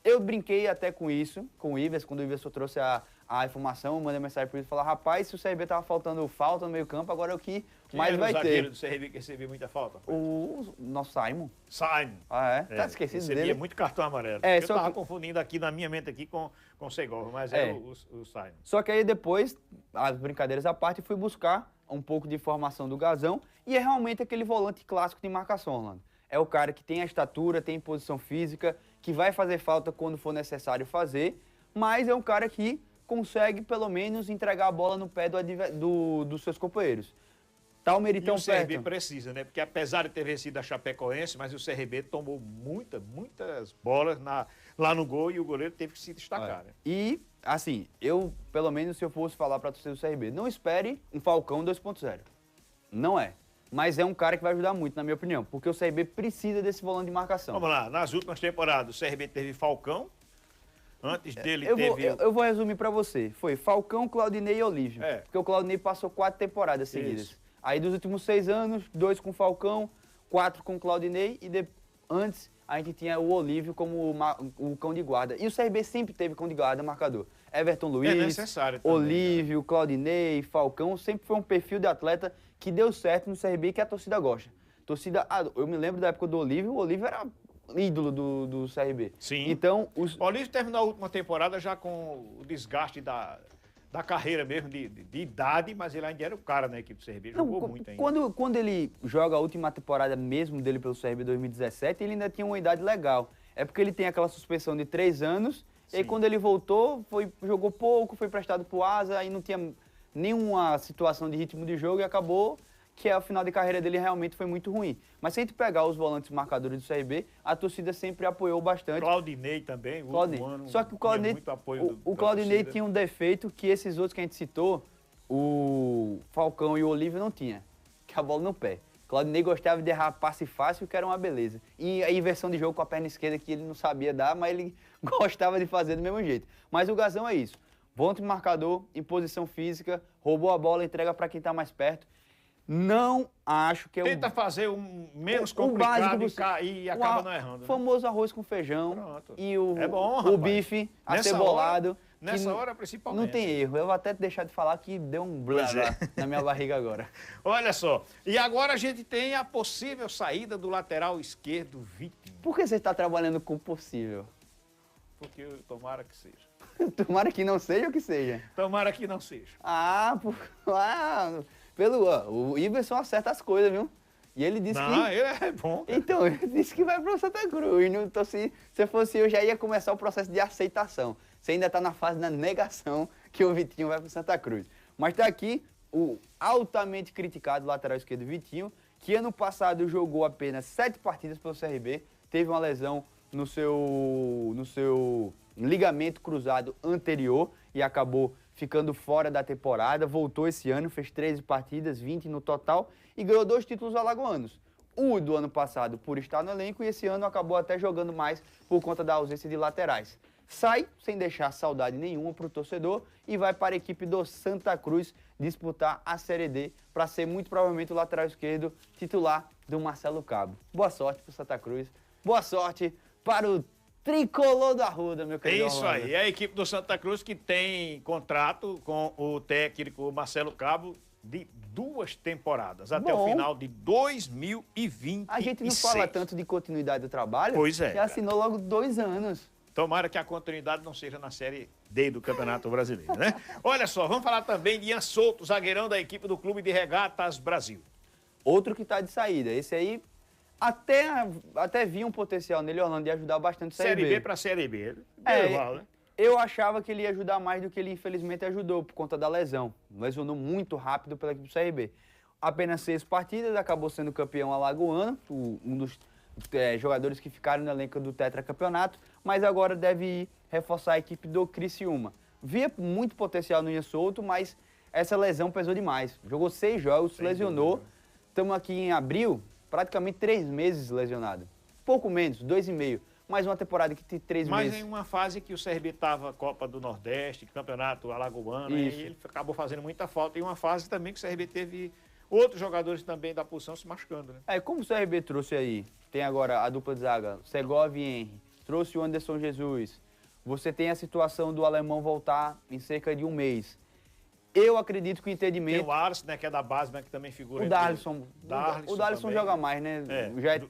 Eu brinquei até com isso, com o Iverson, quando o Iverson trouxe a informação, mandei mensagem para ele e falei, rapaz, se o CRB tava faltando falta no meio campo, agora é o que mais vai o zagueiro ter. do CRB que recebeu muita falta? O nosso Simon. Simon. Ah, é? Tá esquecido recebia dele. muito cartão amarelo. É, Eu só tava que- confundindo aqui na minha mente aqui com o Segovia, mas É. é o Simon. Só que aí depois, as brincadeiras à parte, fui buscar um pouco de informação do Gazão e é realmente aquele volante clássico de marcação, Orlando. É o cara que tem a estatura, tem posição física, que vai fazer falta quando for necessário fazer, mas é um cara que consegue pelo menos entregar a bola no pé dos seus companheiros. Tá o E Meritão o CRB perto. precisa, né? Porque apesar de ter vencido a Chapecoense, mas o CRB tomou muitas bolas lá no gol e o goleiro teve que se destacar, né? E, assim, eu, pelo menos, se eu fosse falar pra torcida do CRB, não espere um Falcão 2.0. Não é. Mas é um cara que vai ajudar muito, na minha opinião, porque o CRB precisa desse volante de marcação. Vamos lá, nas últimas temporadas o CRB teve Falcão, antes dele Eu teve... vou resumir pra você. Foi Falcão, Claudinei e Olívio. É. Porque o Claudinei passou 4 temporadas seguidas. Isso. Aí dos últimos 6 anos, 2 com Falcão, 4 com Claudinei e antes a gente tinha o Olívio como o cão de guarda. E o CRB sempre teve cão de guarda marcador. Everton Luiz, necessário também, Olívio, Claudinei, Falcão, sempre foi um perfil de atleta que deu certo no CRB e que a torcida gosta. Eu me lembro da época do Olívio, o Olívio era ídolo do CRB. Sim. Então, O Olívio terminou a última temporada já com o desgaste da carreira mesmo, de idade, mas ele ainda era o cara na equipe do CRB, Não, jogou muito ainda. quando ele joga a última temporada mesmo dele pelo CRB 2017, ele ainda tinha uma idade legal. É porque ele tem aquela suspensão de 3 anos, e aí Sim. quando ele voltou, jogou pouco, foi emprestado pro Asa, aí não tinha nenhuma situação de ritmo de jogo e acabou que o final de carreira dele realmente foi muito ruim. Mas se a gente pegar os volantes marcadores do CRB, a torcida sempre apoiou bastante. Claudinei também, o Claudinei. último ano Só que o Claudinei, tinha muito apoio o da Claudinei torcida. tinha um defeito que esses outros que a gente citou, o Falcão e o Olívio não tinha, que é a bola no pé. Claudinei gostava de errar passe fácil, que era uma beleza. E a inversão de jogo com a perna esquerda que ele não sabia dar, mas ele gostava de fazer do mesmo jeito. Mas o Gazão é isso. Volante marcador, em posição física, roubou a bola, entrega para quem está mais perto. Não acho que é Tenta fazer o menos o complicado básico e acaba não errando. Né? famoso arroz com feijão Pronto. e o, É bom, o rapaz. bife Nessa acebolado. hora- nessa que hora, principalmente. Não tem erro. Eu vou até deixar de falar que deu um blá Pois é. blá na minha barriga agora. Olha só, e agora a gente tem a possível saída do lateral esquerdo Vitinho, Por que você está trabalhando com o possível? porque tomara que seja. Tomara que não seja o que seja. Tomara que não seja. O Iverson acerta as coisas, viu? E ele disse Não, que... ele é bom. cara. Então, ele disse que vai para Santa Cruz. Não, então, se fosse eu, já ia começar o processo de aceitação. Você ainda está na fase da negação que o Vitinho vai para Santa Cruz. Mas está aqui o altamente criticado lateral esquerdo Vitinho, que ano passado jogou apenas 7 partidas pelo CRB, teve uma lesão no seu ligamento cruzado anterior e acabou ficando fora da temporada, voltou esse ano, fez 13 partidas, 20 no total e ganhou 2 títulos alagoanos. O do ano passado por estar no elenco e esse ano acabou até jogando mais por conta da ausência de laterais. Sai sem deixar saudade nenhuma para o torcedor e vai para a equipe do Santa Cruz disputar a Série D para ser muito provavelmente o lateral esquerdo titular do Marcelo Cabo. Boa sorte para o Santa Cruz, boa sorte para o tricolor da Arruda, meu É querido isso Orlando. aí, é a equipe do Santa Cruz que tem contrato com o técnico Marcelo Cabo de 2 temporadas, até o Bom. final de 2026. A gente não fala tanto de continuidade do trabalho, Pois é, que cara. assinou logo 2 anos. Tomara que a continuidade não seja na Série D do Campeonato Brasileiro, né? Olha só, vamos falar também de Ian Souto, zagueirão da equipe do Clube de Regatas Brasil. Outro que está de saída. Esse aí até vi um potencial nele, Orlando, de ajudar bastante o CRB. Série B para Série B. É, Igual, né? eu achava que ele ia ajudar mais do que ele infelizmente ajudou por conta da lesão. Lesionou muito rápido pela equipe do CRB. Apenas 6 partidas, acabou sendo campeão alagoano, um dos jogadores que ficaram no elenco do tetracampeonato, mas agora deve reforçar a equipe do Criciúma. Via muito potencial no Ian Souto, mas essa lesão pesou demais. Jogou 6 jogos, se lesionou. Estamos aqui em abril, praticamente 3 meses lesionado. Pouco menos, 2,5. Mais uma temporada que tem 3 meses. Mas em uma fase que o CRB estava Copa do Nordeste, Campeonato Alagoano, e ele acabou fazendo muita falta. E uma fase também que o CRB teve outros jogadores também da posição se machucando, né? Como o CRB trouxe aí, tem agora a dupla de zaga, Segovia e Henry, trouxe o Anderson Jesus. Você tem a situação do alemão voltar em cerca de 1 mês. Eu acredito que o entendimento... Tem o Alisson, né, que é da base, mas que também figura... O Darlison joga mais, né?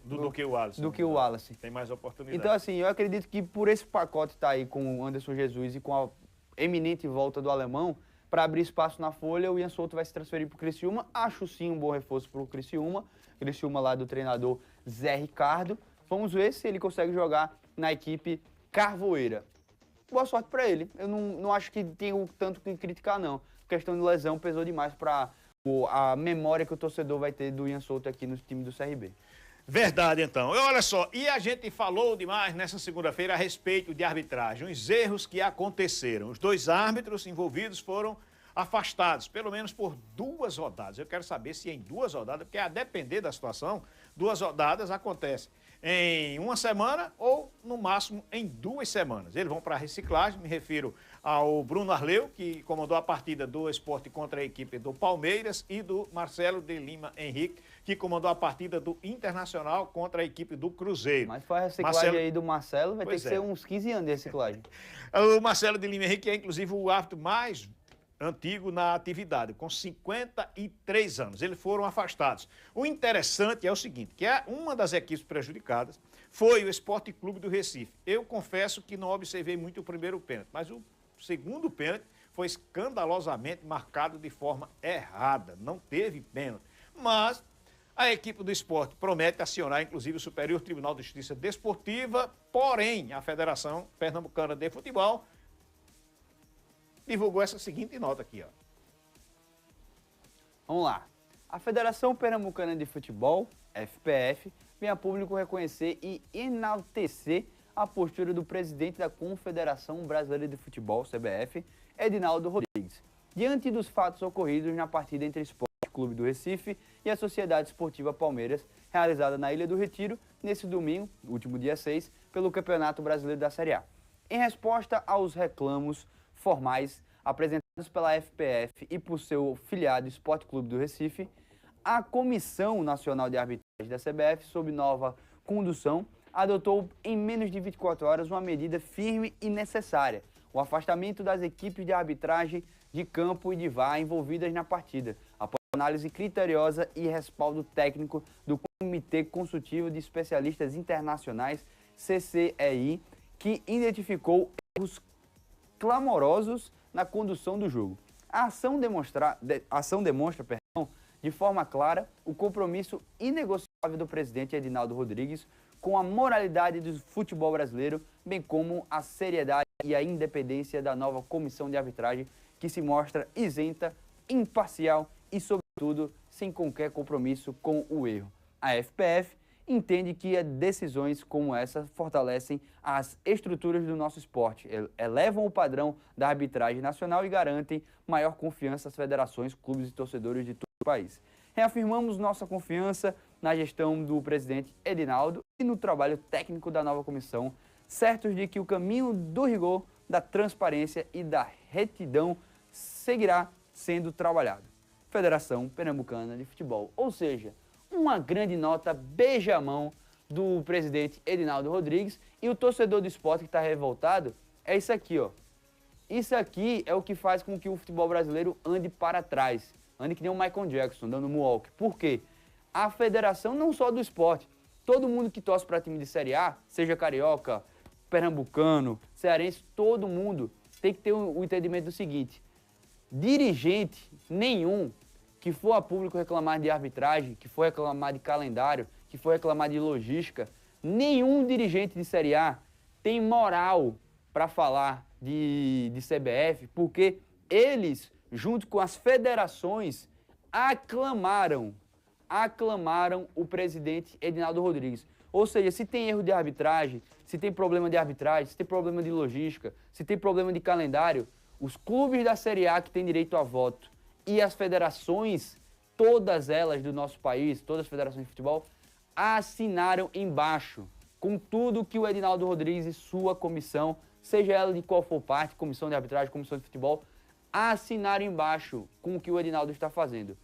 Do que o Alisson. Do que o Wallace. Tem mais oportunidade. Então, assim, eu acredito que por esse pacote tá aí com o Anderson Jesus e com a eminente volta do alemão, para abrir espaço na folha, o Ian Souto vai se transferir para o Criciúma. Acho sim um bom reforço para o Criciúma. Criciúma lá do treinador Zé Ricardo. Vamos ver se ele consegue jogar na equipe Carvoeira. Boa sorte para ele. Eu não acho que tem tanto que criticar, não. A questão de lesão pesou demais para a memória que o torcedor vai ter do Ian Souto aqui no time do CRB. Verdade, então. E olha só, e a gente falou demais nessa segunda-feira a respeito de arbitragem, os erros que aconteceram. Os 2 árbitros envolvidos foram afastados, pelo menos por 2 rodadas. Eu quero saber se em 2 rodadas, porque a depender da situação, 2 rodadas acontecem em 1 semana ou, no máximo, em 2 semanas. Eles vão para a reciclagem, me refiro ao Bruno Arleu, que comandou a partida do Sport contra a equipe do Palmeiras, e do Marcelo de Lima Henrique, que comandou a partida do Internacional contra a equipe do Cruzeiro. Mas foi a reciclagem aí do Marcelo, vai ter que ser uns 15 anos de reciclagem. O Marcelo de Lima Henrique é, inclusive, o árbitro mais antigo na atividade, com 53 anos. Eles foram afastados. O interessante é o seguinte, que uma das equipes prejudicadas foi o Sport Clube do Recife. Eu confesso que não observei muito o primeiro pênalti, mas o segundo pênalti foi escandalosamente marcado de forma errada. Não teve pênalti. Mas a equipe do Sport promete acionar, inclusive, o Superior Tribunal de Justiça Desportiva, porém, a Federação Pernambucana de Futebol divulgou essa seguinte nota aqui, ó. Vamos lá. A Federação Pernambucana de Futebol, FPF, vem a público reconhecer e enaltecer a postura do presidente da Confederação Brasileira de Futebol, CBF, Edinaldo Rodrigues, diante dos fatos ocorridos na partida entre o Sport Clube do Recife e a Sociedade Esportiva Palmeiras, realizada na Ilha do Retiro, nesse domingo, último dia 6, pelo Campeonato Brasileiro da Série A. Em resposta aos reclamos formais apresentados pela FPF e por seu filiado Sport Clube do Recife, a Comissão Nacional de Arbitragem da CBF, sob nova condução, adotou em menos de 24 horas uma medida firme e necessária, o afastamento das equipes de arbitragem de campo e de VAR envolvidas na partida, após análise criteriosa e respaldo técnico do Comitê Consultivo de Especialistas Internacionais, CCEI, que identificou erros clamorosos na condução do jogo. A ação demonstra, de forma clara, o compromisso inegociável do presidente Edinaldo Rodrigues com a moralidade do futebol brasileiro, bem como a seriedade e a independência da nova comissão de arbitragem, que se mostra isenta, imparcial e, sobretudo, sem qualquer compromisso com o erro. A FPF entende que decisões como essa fortalecem as estruturas do nosso esporte, elevam o padrão da arbitragem nacional e garantem maior confiança às federações, clubes e torcedores de todo o país. Reafirmamos nossa confiança na gestão do presidente Edinaldo e no trabalho técnico da nova comissão, certos de que o caminho do rigor, da transparência e da retidão seguirá sendo trabalhado. Federação Pernambucana de Futebol, ou seja, uma grande nota beija-mão do presidente Edinaldo Rodrigues, e o torcedor do esporte que está revoltado é isso aqui, ó. Isso aqui é o que faz com que o futebol brasileiro ande para trás, ande que nem o Michael Jackson, dando moonwalk. Por quê? A federação, não só do esporte, todo mundo que torce para time de Série A, seja carioca, pernambucano, cearense, todo mundo tem que ter o entendimento do seguinte: dirigente nenhum que for a público reclamar de arbitragem, que for reclamar de calendário, que for reclamar de logística, nenhum dirigente de Série A tem moral para falar de CBF, porque eles, junto com as federações, aclamaram o presidente Edinaldo Rodrigues. Ou seja, se tem erro de arbitragem, se tem problema de arbitragem, se tem problema de logística, se tem problema de calendário, os clubes da Série A que têm direito a voto e as federações, todas elas do nosso país, todas as federações de futebol, assinaram embaixo com tudo que o Edinaldo Rodrigues e sua comissão, seja ela de qual for parte, comissão de arbitragem, comissão de futebol, assinaram embaixo com o que o Edinaldo está fazendo.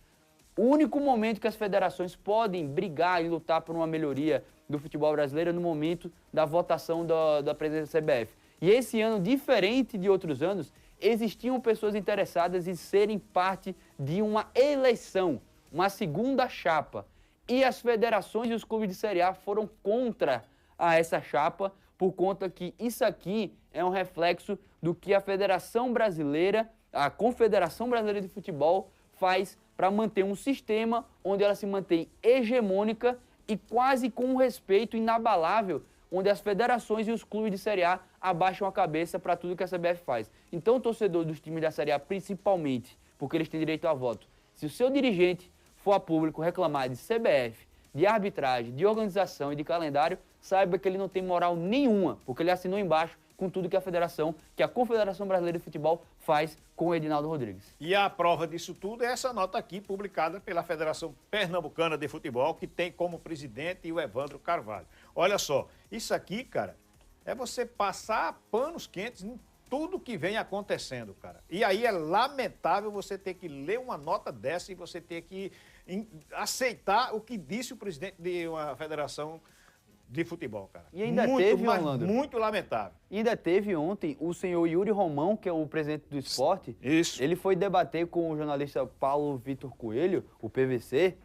O único momento que as federações podem brigar e lutar por uma melhoria do futebol brasileiro é no momento da votação da presidência da CBF. E esse ano, diferente de outros anos, existiam pessoas interessadas em serem parte de uma eleição, uma segunda chapa. E as federações e os clubes de Série A foram contra essa chapa, por conta que isso aqui é um reflexo do que a Federação Brasileira, a Confederação Brasileira de Futebol, faz para manter um sistema onde ela se mantém hegemônica e quase com um respeito inabalável, onde as federações e os clubes de Série A abaixam a cabeça para tudo que a CBF faz. Então, o torcedor dos times da Série A, principalmente, porque eles têm direito a voto, se o seu dirigente for a público reclamar de CBF, de arbitragem, de organização e de calendário, saiba que ele não tem moral nenhuma, porque ele assinou embaixo com tudo que a federação, que a Confederação Brasileira de Futebol faz com o Edinaldo Rodrigues. E a prova disso tudo é essa nota aqui, publicada pela Federação Pernambucana de Futebol, que tem como presidente o Evandro Carvalho. Olha só, isso aqui, cara, é você passar panos quentes em tudo que vem acontecendo, cara. E aí é lamentável você ter que ler uma nota dessa e você ter que aceitar o que disse o presidente de uma federação de futebol, cara. E ainda teve, Orlando, muito lamentável. E ainda teve ontem o senhor Yuri Romão, que é o presidente do esporte. Isso. Ele foi debater com o jornalista Paulo Vitor Coelho, o PVC.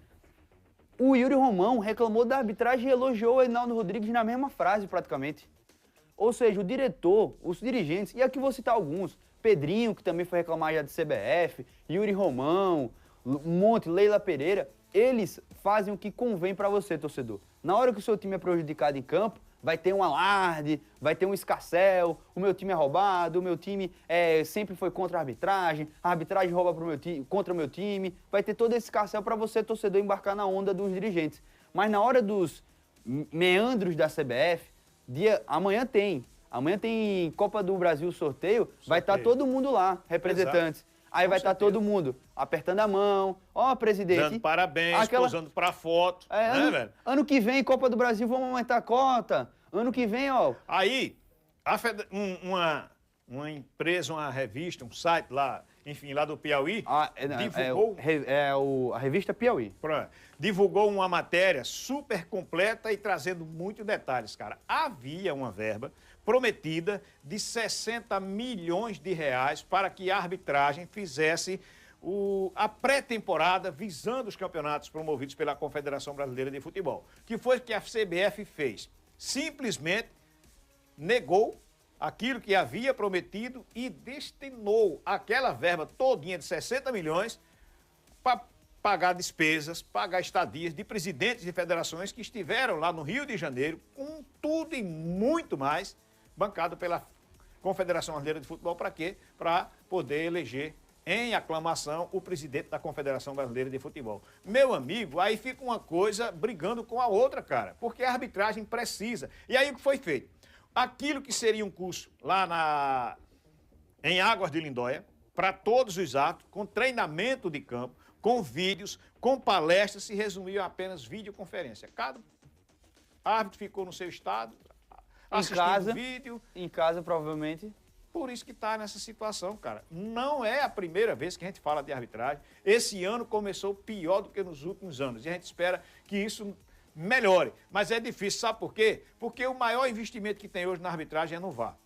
O Yuri Romão reclamou da arbitragem e elogiou o Edinaldo Rodrigues na mesma frase, praticamente. Ou seja, o diretor, os dirigentes, e aqui vou citar alguns, Pedrinho, que também foi reclamar já de CBF, Yuri Romão, um monte, Leila Pereira, eles fazem o que convém para você, torcedor. Na hora que o seu time é prejudicado em campo, vai ter um alarde, vai ter um escarcéu, o meu time é roubado, o meu time sempre foi contra a arbitragem rouba contra o meu time, vai ter todo esse escarcéu para você, torcedor, embarcar na onda dos dirigentes. Mas na hora dos meandros da CBF, amanhã tem Copa do Brasil sorteio. Vai estar todo mundo lá, representantes. Exato. Aí vai estar todo mundo apertando a mão, presidente. Dando parabéns, posando pra foto, né, velho? Ano que vem, Copa do Brasil, vamos aumentar a cota. Ano que vem, Aí, uma empresa, uma revista, um site lá, enfim, lá do Piauí, divulgou... a revista Piauí. Divulgou uma matéria super completa e trazendo muitos detalhes, cara. Havia uma verba prometida de 60 milhões de reais para que a arbitragem fizesse a pré-temporada visando os campeonatos promovidos pela Confederação Brasileira de Futebol. Que foi que a CBF fez? Simplesmente negou aquilo que havia prometido e destinou aquela verba todinha de 60 milhões para pagar despesas, pagar estadias de presidentes de federações que estiveram lá no Rio de Janeiro, com tudo e muito mais, bancado pela Confederação Brasileira de Futebol. Para quê? Para poder eleger em aclamação o presidente da Confederação Brasileira de Futebol. Meu amigo, aí fica uma coisa brigando com a outra, cara, porque a arbitragem precisa. E aí o que foi feito? Aquilo que seria um curso lá em Águas de Lindóia, para todos os árbitros, com treinamento de campo, com vídeos, com palestras, se resumiu a apenas videoconferência. Cada árbitro ficou no seu estado, assistindo vídeo. Em casa, provavelmente. Por isso que está nessa situação, cara. Não é a primeira vez que a gente fala de arbitragem. Esse ano começou pior do que nos últimos anos. E a gente espera que isso melhore. Mas é difícil, sabe por quê? Porque o maior investimento que tem hoje na arbitragem é no VAR.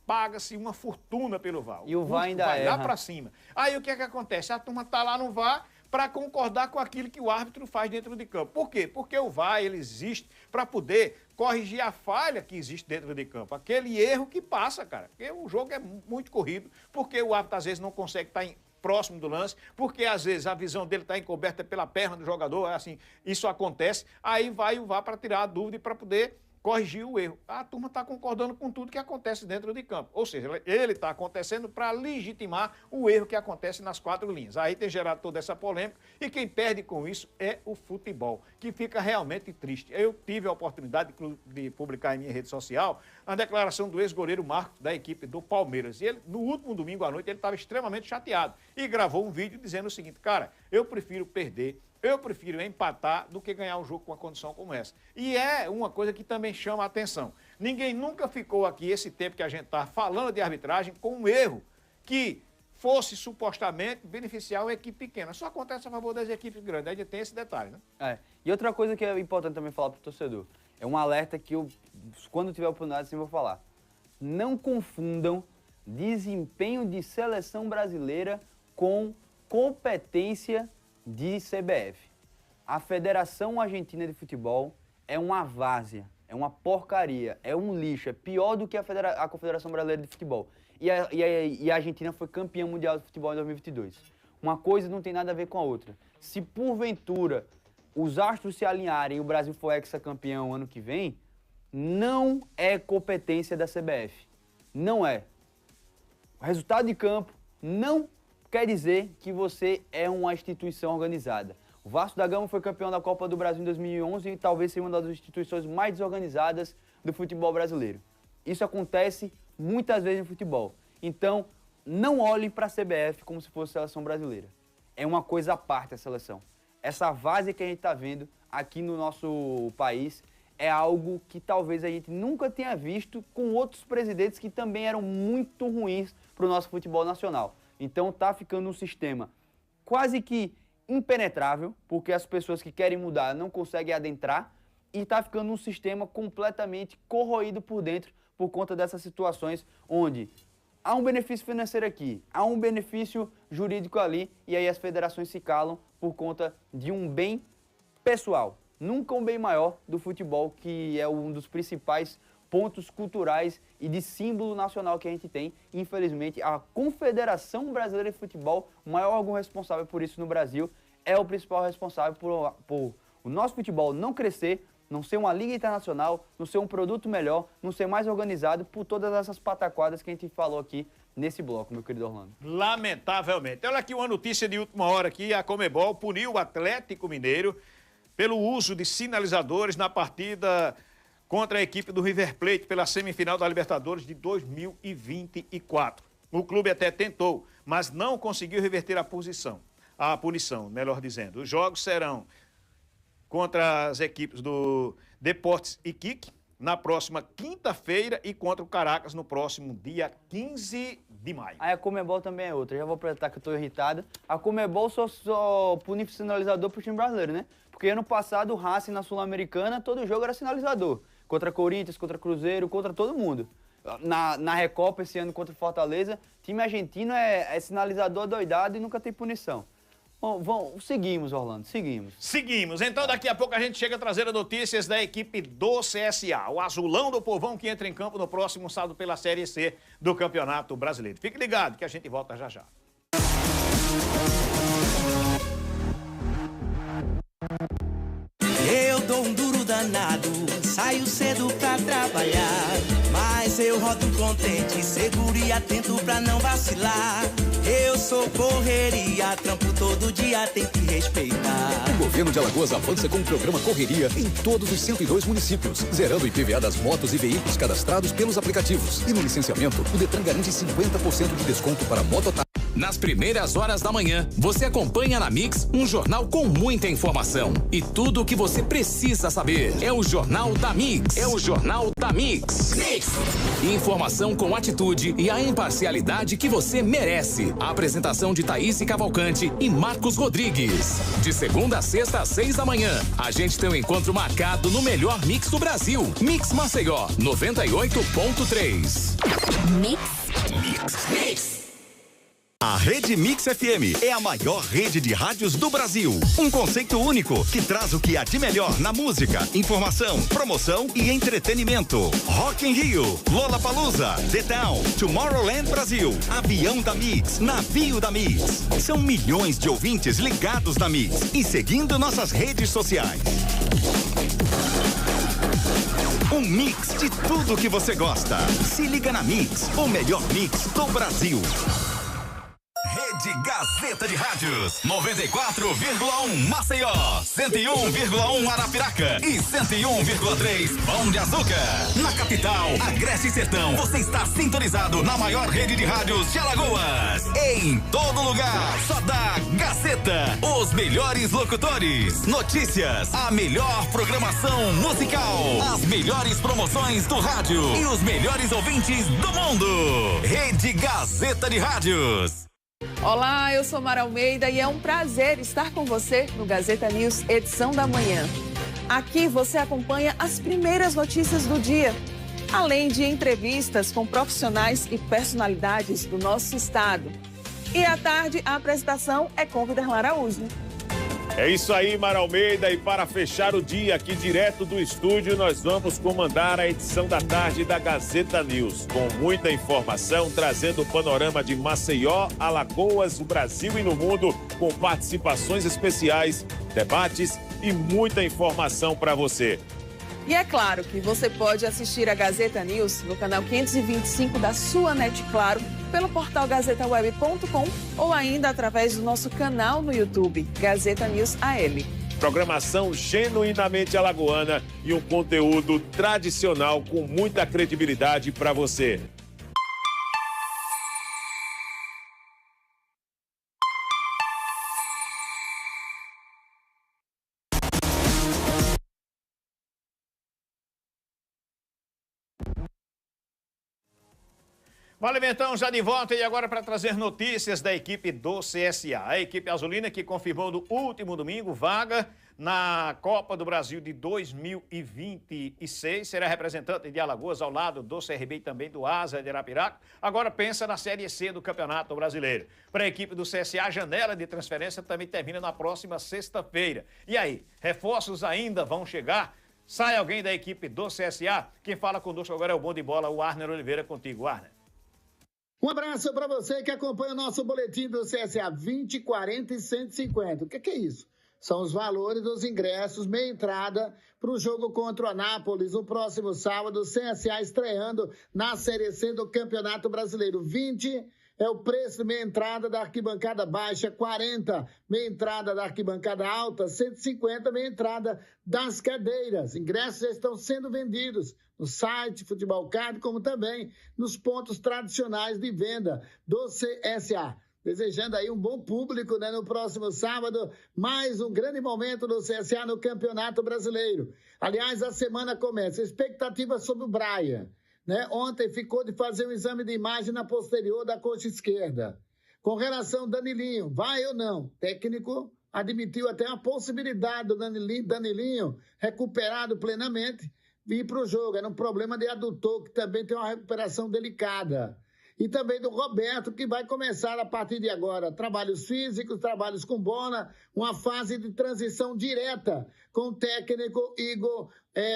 Paga-se uma fortuna pelo VAR. E o VAR ainda vai lá para cima. Aí o que é que acontece? A turma está lá no VAR para concordar com aquilo que o árbitro faz dentro de campo. Por quê? Porque o VAR ele existe para poder corrigir a falha que existe dentro de campo. Aquele erro que passa, cara. Porque o jogo é muito corrido, porque o árbitro às vezes não consegue estar próximo do lance, porque às vezes a visão dele está encoberta pela perna do jogador, assim, isso acontece. Aí vai o VAR para tirar a dúvida e para poder corrigir o erro. A turma está concordando com tudo que acontece dentro de campo. Ou seja, ele está acontecendo para legitimar o erro que acontece nas 4 linhas. Aí tem gerado toda essa polêmica e quem perde com isso é o futebol, que fica realmente triste. Eu tive a oportunidade de publicar em minha rede social a declaração do ex-goleiro Marcos, da equipe do Palmeiras. E ele, no último domingo à noite, ele estava extremamente chateado e gravou um vídeo dizendo o seguinte: cara, eu prefiro perder, eu prefiro empatar do que ganhar um jogo com uma condição como essa. E é uma coisa que também chama a atenção. Ninguém nunca ficou aqui, esse tempo que a gente está falando de arbitragem, com um erro que fosse supostamente beneficiar uma equipe pequena. Só acontece a favor das equipes grandes. Aí tem esse detalhe, né? E outra coisa que é importante também falar para o torcedor, é um alerta que eu, quando tiver oportunidade, sim vou falar. Não confundam desempenho de seleção brasileira com competência de CBF. A Federação Argentina de Futebol é uma várzea, é uma porcaria, é um lixo, é pior do que a Confederação Brasileira de Futebol. E a Argentina foi campeã mundial de futebol em 2022. Uma coisa não tem nada a ver com a outra. Se porventura os astros se alinharem e o Brasil for hexacampeão ano que vem, não é competência da CBF. Não é. O resultado de campo não quer dizer que você é uma instituição organizada. O Vasco da Gama foi campeão da Copa do Brasil em 2011 e talvez seja uma das instituições mais desorganizadas do futebol brasileiro. Isso acontece muitas vezes no futebol. Então, não olhem para a CBF como se fosse a seleção brasileira. É uma coisa à parte a seleção. Essa várzea que a gente está vendo aqui no nosso país é algo que talvez a gente nunca tenha visto com outros presidentes que também eram muito ruins para o nosso futebol nacional. Então tá ficando um sistema quase que impenetrável, porque as pessoas que querem mudar não conseguem adentrar, e tá ficando um sistema completamente corroído por dentro por conta dessas situações onde há um benefício financeiro aqui, há um benefício jurídico ali, e aí as federações se calam por conta de um bem pessoal. Nunca um bem maior do futebol, que é um dos principais pontos culturais e de símbolo nacional que a gente tem. Infelizmente, a Confederação Brasileira de Futebol, o maior órgão responsável por isso no Brasil, é o principal responsável por o nosso futebol não crescer, não ser uma liga internacional, não ser um produto melhor, não ser mais organizado, por todas essas pataquadas que a gente falou aqui nesse bloco, meu querido Orlando. Lamentavelmente. Olha aqui uma notícia de última hora aqui, a Conmebol puniu o Atlético Mineiro pelo uso de sinalizadores na partida contra a equipe do River Plate pela semifinal da Libertadores de 2024. O clube até tentou, mas não conseguiu reverter a punição, melhor dizendo. Os jogos serão contra as equipes do Deportes Iquique na próxima quinta-feira e contra o Caracas no próximo dia 15 de maio. Aí a Conmebol também é outra, já vou aproveitar que eu tô irritado. A Conmebol só pune sinalizador pro time brasileiro, né? Porque ano passado o Racing na Sul-Americana, todo jogo era sinalizador. Contra Corinthians, contra Cruzeiro, contra todo mundo. Na Recopa esse ano contra Fortaleza, time argentino é sinalizador doidado e nunca tem punição. Bom, seguimos, Orlando, seguimos. Seguimos. Então, daqui a pouco a gente chega trazendo notícias da equipe do CSA, o Azulão do Povão, que entra em campo no próximo sábado pela Série C do Campeonato Brasileiro. Fique ligado que a gente volta já já. Eu dou um duro danado, saio cedo pra trabalhar, mas eu rodo contente, seguro e atento pra não vacilar. Eu sou correria, trampo todo dia, tem que respeitar. O governo de Alagoas avança com o programa Correria em todos os 102 municípios, zerando o IPVA das motos e veículos cadastrados pelos aplicativos. E no licenciamento, o Detran garante 50% de desconto para mototáxi. Nas primeiras horas da manhã, você acompanha na Mix um jornal com muita informação. E tudo o que você precisa saber. É o Jornal da Mix. É o Jornal da Mix. Mix. Informação com atitude e a imparcialidade que você merece. A apresentação de Thaís Cavalcante e Marcos Rodrigues. De segunda a sexta às 6 da manhã, a gente tem um encontro marcado no melhor mix do Brasil. Mix Maceió, 98.3. Mix. A Rede Mix FM é a maior rede de rádios do Brasil. Um conceito único que traz o que há de melhor na música, informação, promoção e entretenimento. Rock in Rio, Lollapalooza, The Town, Tomorrowland Brasil, Avião da Mix, Navio da Mix. São milhões de ouvintes ligados na Mix e seguindo nossas redes sociais. Um mix de tudo que você gosta. Se liga na Mix, o melhor mix do Brasil. Rede Gazeta de Rádios, 94,1 Maceió, 101,1 Arapiraca e 101,3 Pão de Açúcar. Na capital, Agreste e Sertão, você está sintonizado na maior rede de rádios de Alagoas. Em todo lugar, só dá Gazeta, os melhores locutores, notícias, a melhor programação musical, as melhores promoções do rádio e os melhores ouvintes do mundo. Rede Gazeta de Rádios. Olá, eu sou Mara Almeida e é um prazer estar com você no Gazeta News, edição da manhã. Aqui você acompanha as primeiras notícias do dia, além de entrevistas com profissionais e personalidades do nosso estado. E à tarde, a apresentação é com Viderlan Araújo. É isso aí, Mara Almeida, e para fechar o dia aqui direto do estúdio, nós vamos comandar a edição da tarde da Gazeta News, com muita informação, trazendo o panorama de Maceió, Alagoas, o Brasil e no mundo, com participações especiais, debates e muita informação para você. E é claro que você pode assistir a Gazeta News no canal 525 da sua NET Claro, pelo portal gazetaweb.com ou ainda através do nosso canal no YouTube, Gazeta News AL. Programação genuinamente alagoana e um conteúdo tradicional com muita credibilidade para você. Valeu, então, já de volta e agora para trazer notícias da equipe do CSA. A equipe azulina que confirmou no último domingo vaga na Copa do Brasil de 2026. Será representante de Alagoas ao lado do CRB e também do Asa de Arapiraca. Agora pensa na Série C do Campeonato Brasileiro. Para a equipe do CSA, a janela de transferência também termina na próxima sexta-feira. E aí, reforços ainda vão chegar? Sai alguém da equipe do CSA? Quem fala conosco agora é o bom de bola, o Arner Oliveira. Contigo, Arner. Um abraço para você que acompanha o nosso boletim do CSA 20, 40 e 150. O que é isso? São os valores dos ingressos, meia entrada para o jogo contra o Anápolis no próximo sábado. O CSA estreando na Série C do Campeonato Brasileiro. 20 é o preço de meia entrada da arquibancada baixa, 40 meia entrada da arquibancada alta, 150 meia entrada das cadeiras. Ingressos já estão sendo vendidos no site Futebol Card, como também nos pontos tradicionais de venda do CSA. Desejando aí um bom público, né, no próximo sábado, mais um grande momento do CSA no Campeonato Brasileiro. Aliás, a semana começa. Expectativa sobre o Brian, né? Ontem ficou de fazer um exame de imagem na posterior da coxa esquerda. Com relação ao Danilinho, vai ou não? Técnico admitiu até a possibilidade do Danilinho recuperado plenamente vir para o jogo. Era um problema de adutor, que também tem uma recuperação delicada. E também do Roberto, que vai começar a partir de agora trabalhos físicos, trabalhos com bola, uma fase de transição direta com o técnico Igor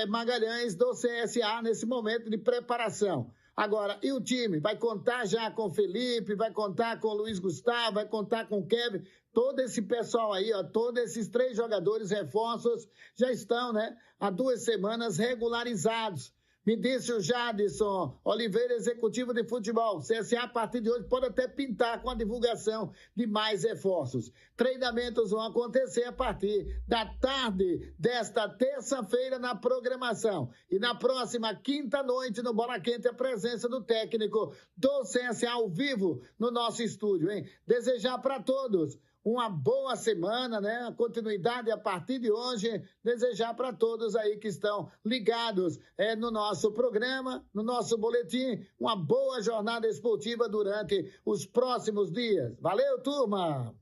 Magalhães do CSA nesse momento de preparação. Agora, e o time? Vai contar já com o Felipe, vai contar com o Luiz Gustavo, vai contar com o Kevin. Todo esse pessoal aí, ó, todos esses 3 jogadores reforços já estão, né, há 2 semanas regularizados. Me disse o Jadson Oliveira, executivo de futebol. CSA, a partir de hoje, pode até pintar com a divulgação de mais reforços. Treinamentos vão acontecer a partir da tarde desta terça-feira na programação. E na próxima quinta-noite, no Bola Quente, a presença do técnico do CSA ao vivo no nosso estúdio, hein? Desejar para todos uma boa semana, né? A continuidade a partir de hoje. Desejar para todos aí que estão ligados no nosso programa, no nosso boletim, uma boa jornada esportiva durante os próximos dias. Valeu, turma!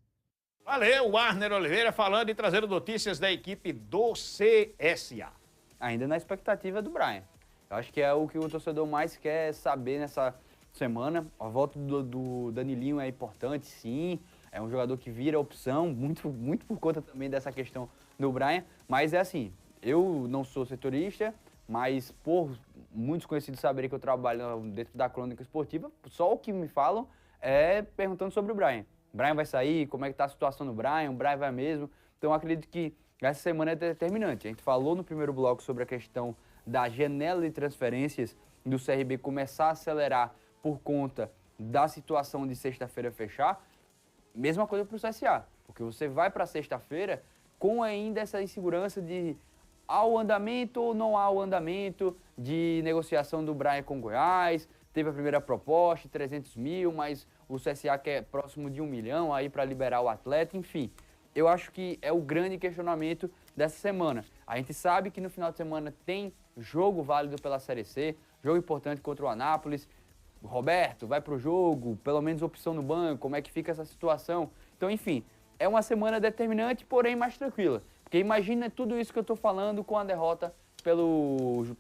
Valeu, Warner Oliveira falando e trazendo notícias da equipe do CSA. Ainda na expectativa do Brian. Eu acho que é o que o torcedor mais quer saber nessa semana. A volta do Danilinho é importante, sim. É um jogador que vira opção, muito por conta também dessa questão do Brian. Mas é assim, eu não sou setorista, mas por muitos conhecidos saberem que eu trabalho dentro da crônica esportiva, só o que me falam é perguntando sobre o Brian. O Brian vai sair, como é que tá a situação do Brian, o Brian vai mesmo. Então eu acredito que essa semana é determinante. A gente falou no primeiro bloco sobre a questão da janela de transferências do CRB começar a acelerar por conta da situação de sexta-feira fechar, mesma coisa para o CSA, porque você vai para sexta-feira com ainda essa insegurança de há o andamento ou não há o andamento de negociação do Brian com Goiás, teve a primeira proposta, 300 mil, mas o CSA quer próximo de 1 milhão aí para liberar o atleta, enfim. Eu acho que é o grande questionamento dessa semana. A gente sabe que no final de semana tem jogo válido pela Série C, jogo importante contra o Anápolis. Roberto, vai pro jogo, pelo menos opção no banco, como é que fica essa situação? Então, enfim, é uma semana determinante, porém mais tranquila. Porque imagina tudo isso que eu estou falando com a derrota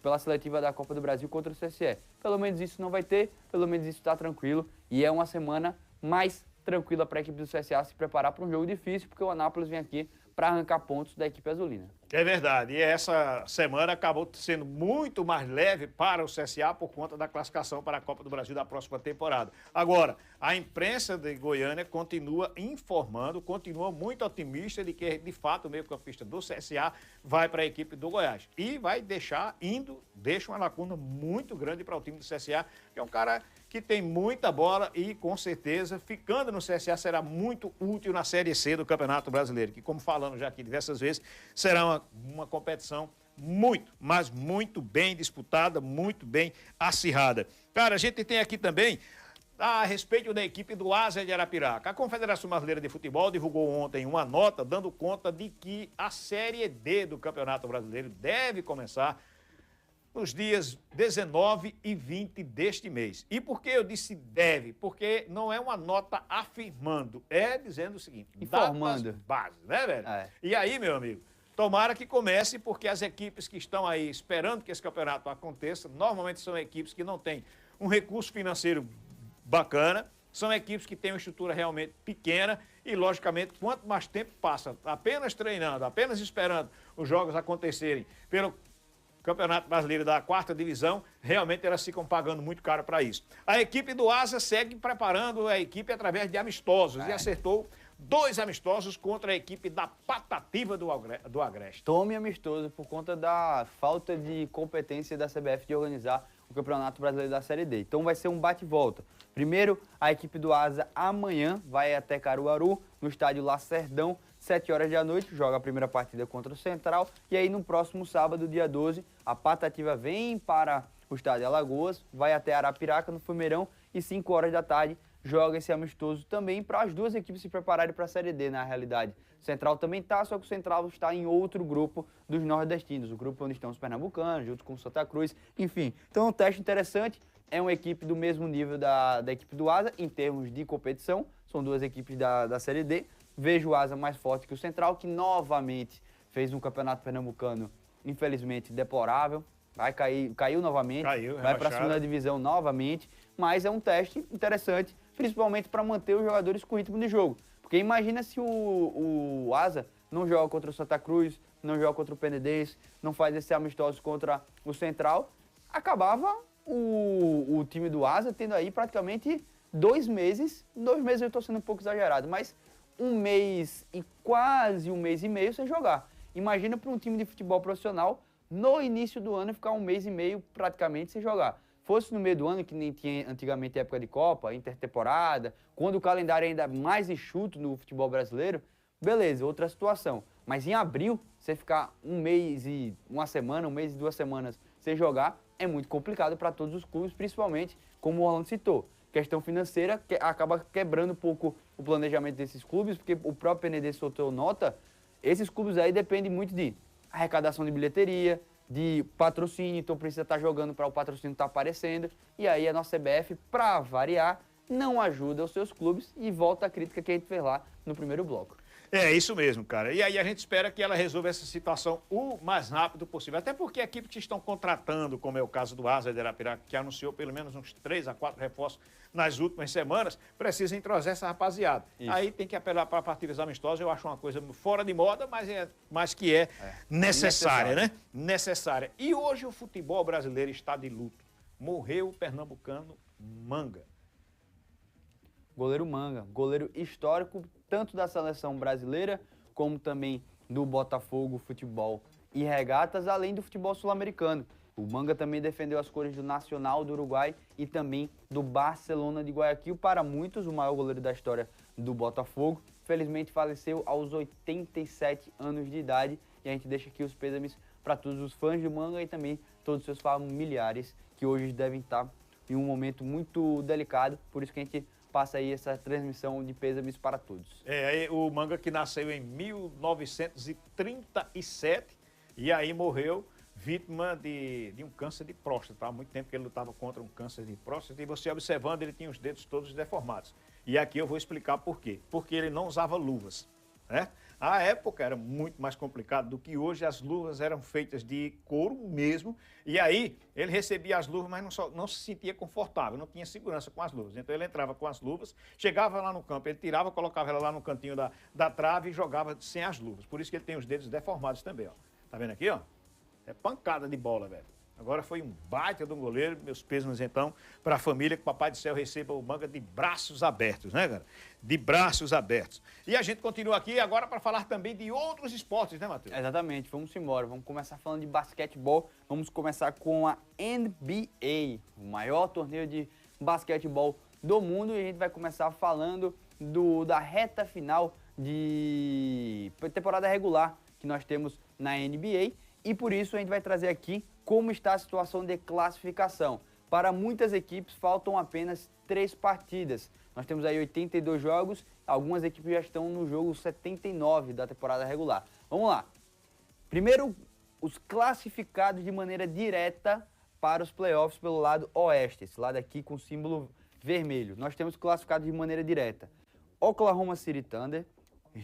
pela seletiva da Copa do Brasil contra o CSE. Pelo menos isso não vai ter, pelo menos isso está tranquilo. E é uma semana mais tranquila para a equipe do CSA se preparar para um jogo difícil, porque o Anápolis vem aqui para arrancar pontos da equipe azulina. É verdade, e essa semana acabou sendo muito mais leve para o CSA por conta da classificação para a Copa do Brasil da próxima temporada. Agora, a imprensa de Goiânia continua informando, continua muito otimista de que, de fato, o meio-campista do CSA vai para a equipe do Goiás. E vai deixa uma lacuna muito grande para o time do CSA, que é um cara que tem muita bola e, com certeza, ficando no CSA, será muito útil na Série C do Campeonato Brasileiro, que, como falamos já aqui diversas vezes, será uma competição muito, mas muito bem disputada, muito bem acirrada. Cara, a gente tem aqui também a respeito da equipe do Asa de Arapiraca. A Confederação Brasileira de Futebol divulgou ontem uma nota dando conta de que a Série D do Campeonato Brasileiro deve começar nos dias 19 e 20 deste mês. E por que eu disse deve? Porque não é uma nota afirmando, é dizendo o seguinte, informando. Bases, né, velho? É. E aí, meu amigo, tomara que comece, porque as equipes que estão aí esperando que esse campeonato aconteça, normalmente são equipes que não têm um recurso financeiro bacana, são equipes que têm uma estrutura realmente pequena e, logicamente, quanto mais tempo passa apenas treinando, apenas esperando os jogos acontecerem pelo Campeonato Brasileiro da 4ª Divisão, realmente elas ficam pagando muito caro para isso. A equipe do Asa segue preparando a equipe através de amistosos e acertou 2 amistosos contra a equipe da Patativa do Agreste. Tome amistoso por conta da falta de competência da CBF de organizar o Campeonato Brasileiro da Série D. Então vai ser um bate-volta. Primeiro, a equipe do Asa amanhã vai até Caruaru, no estádio Lacerdão, 7 horas da noite, joga a primeira partida contra o Central. E aí no próximo sábado, dia 12, a Patativa vem para o estádio Alagoas, vai até Arapiraca, no Fumeirão, e 5 horas da tarde joga esse amistoso também para as duas equipes se prepararem para a Série D, na realidade. O Central também está, só que o Central está em outro grupo dos nordestinos, o grupo onde estão os pernambucanos, junto com o Santa Cruz, enfim. Então é um teste interessante, é uma equipe do mesmo nível da equipe do Asa, em termos de competição, são duas equipes da Série D. Vejo o Asa mais forte que o Central, que novamente fez um campeonato pernambucano, infelizmente, deplorável. Caiu novamente, vai para a segunda divisão novamente, mas é um teste interessante, principalmente para manter os jogadores com ritmo de jogo. Porque imagina se o Asa não joga contra o Santa Cruz, não joga contra o Penedense, não faz esse amistoso contra o Central, acabava o time do Asa tendo aí praticamente 2 meses, 2 meses eu estou sendo um pouco exagerado, mas 1 mês e quase 1 mês e meio sem jogar. Imagina para um time de futebol profissional, no início do ano, ficar 1 mês e meio praticamente sem jogar. Fosse no meio do ano, que nem tinha antigamente época de Copa, intertemporada, quando o calendário ainda é mais enxuto no futebol brasileiro, beleza, outra situação. Mas em abril, você ficar 1 mês e 1 semana, 1 mês e 2 semanas sem jogar, é muito complicado para todos os clubes, principalmente, como o Orlando citou. Questão financeira que acaba quebrando um pouco o planejamento desses clubes, porque o próprio PND soltou nota, esses clubes aí dependem muito de arrecadação de bilheteria, de patrocínio, então precisa estar jogando para o patrocínio estar aparecendo, e aí a nossa CBF, para variar, não ajuda os seus clubes e volta a crítica que a gente fez lá no primeiro bloco. É isso mesmo, cara. E aí a gente espera que ela resolva essa situação o mais rápido possível. Até porque a equipe que estão contratando, como é o caso do Asa de Arapiraca, que anunciou pelo menos uns 3 a 4 reforços nas últimas semanas, precisa entrosar essa rapaziada. Isso. Aí tem que apelar para partidas amistosas. Eu acho uma coisa fora de moda, mas que é necessária, né? Necessária. E hoje o futebol brasileiro está de luto. Morreu o pernambucano Manga. Goleiro Manga, goleiro histórico, tanto da seleção brasileira, como também do Botafogo Futebol e Regatas, além do futebol sul-americano. O Manga também defendeu as cores do Nacional do Uruguai e também do Barcelona de Guayaquil. Para muitos, o maior goleiro da história do Botafogo. Felizmente faleceu aos 87 anos de idade. E a gente deixa aqui os pêsames para todos os fãs do Manga e também todos os seus familiares que hoje devem estar em um momento muito delicado. Por isso que a gente passa aí essa transmissão de pêsames para todos. O Manga que nasceu em 1937 e aí morreu vítima de um câncer de próstata. Há muito tempo que ele lutava contra um câncer de próstata e você observando, ele tinha os dedos todos deformados. E aqui eu vou explicar por quê. Porque ele não usava luvas, né? A época era muito mais complicado do que hoje, as luvas eram feitas de couro mesmo, e aí ele recebia as luvas, mas não se sentia confortável, não tinha segurança com as luvas. Então ele entrava com as luvas, chegava lá no campo, ele tirava, colocava ela lá no cantinho da trave e jogava sem as luvas. Por isso que ele tem os dedos deformados também, ó. Tá vendo aqui, ó? É pancada de bola, velho. Agora foi um baita de um goleiro, meus pêsames então, para a família, que o Papai do Céu receba o Manga de braços abertos, né, cara? De braços abertos. E a gente continua aqui agora para falar também de outros esportes, né, Matheus? Exatamente, vamos embora. Vamos começar falando de basquetebol. Vamos começar com a NBA, o maior torneio de basquetebol do mundo. E a gente vai começar falando da reta final de temporada regular que nós temos na NBA. E por isso a gente vai trazer aqui como está a situação de classificação. Para muitas equipes faltam apenas 3 partidas. Nós temos aí 82 jogos, algumas equipes já estão no jogo 79 da temporada regular. Vamos lá. Primeiro, os classificados de maneira direta para os playoffs pelo lado oeste, esse lado aqui com o símbolo vermelho. Nós temos classificados de maneira direta: Oklahoma City Thunder,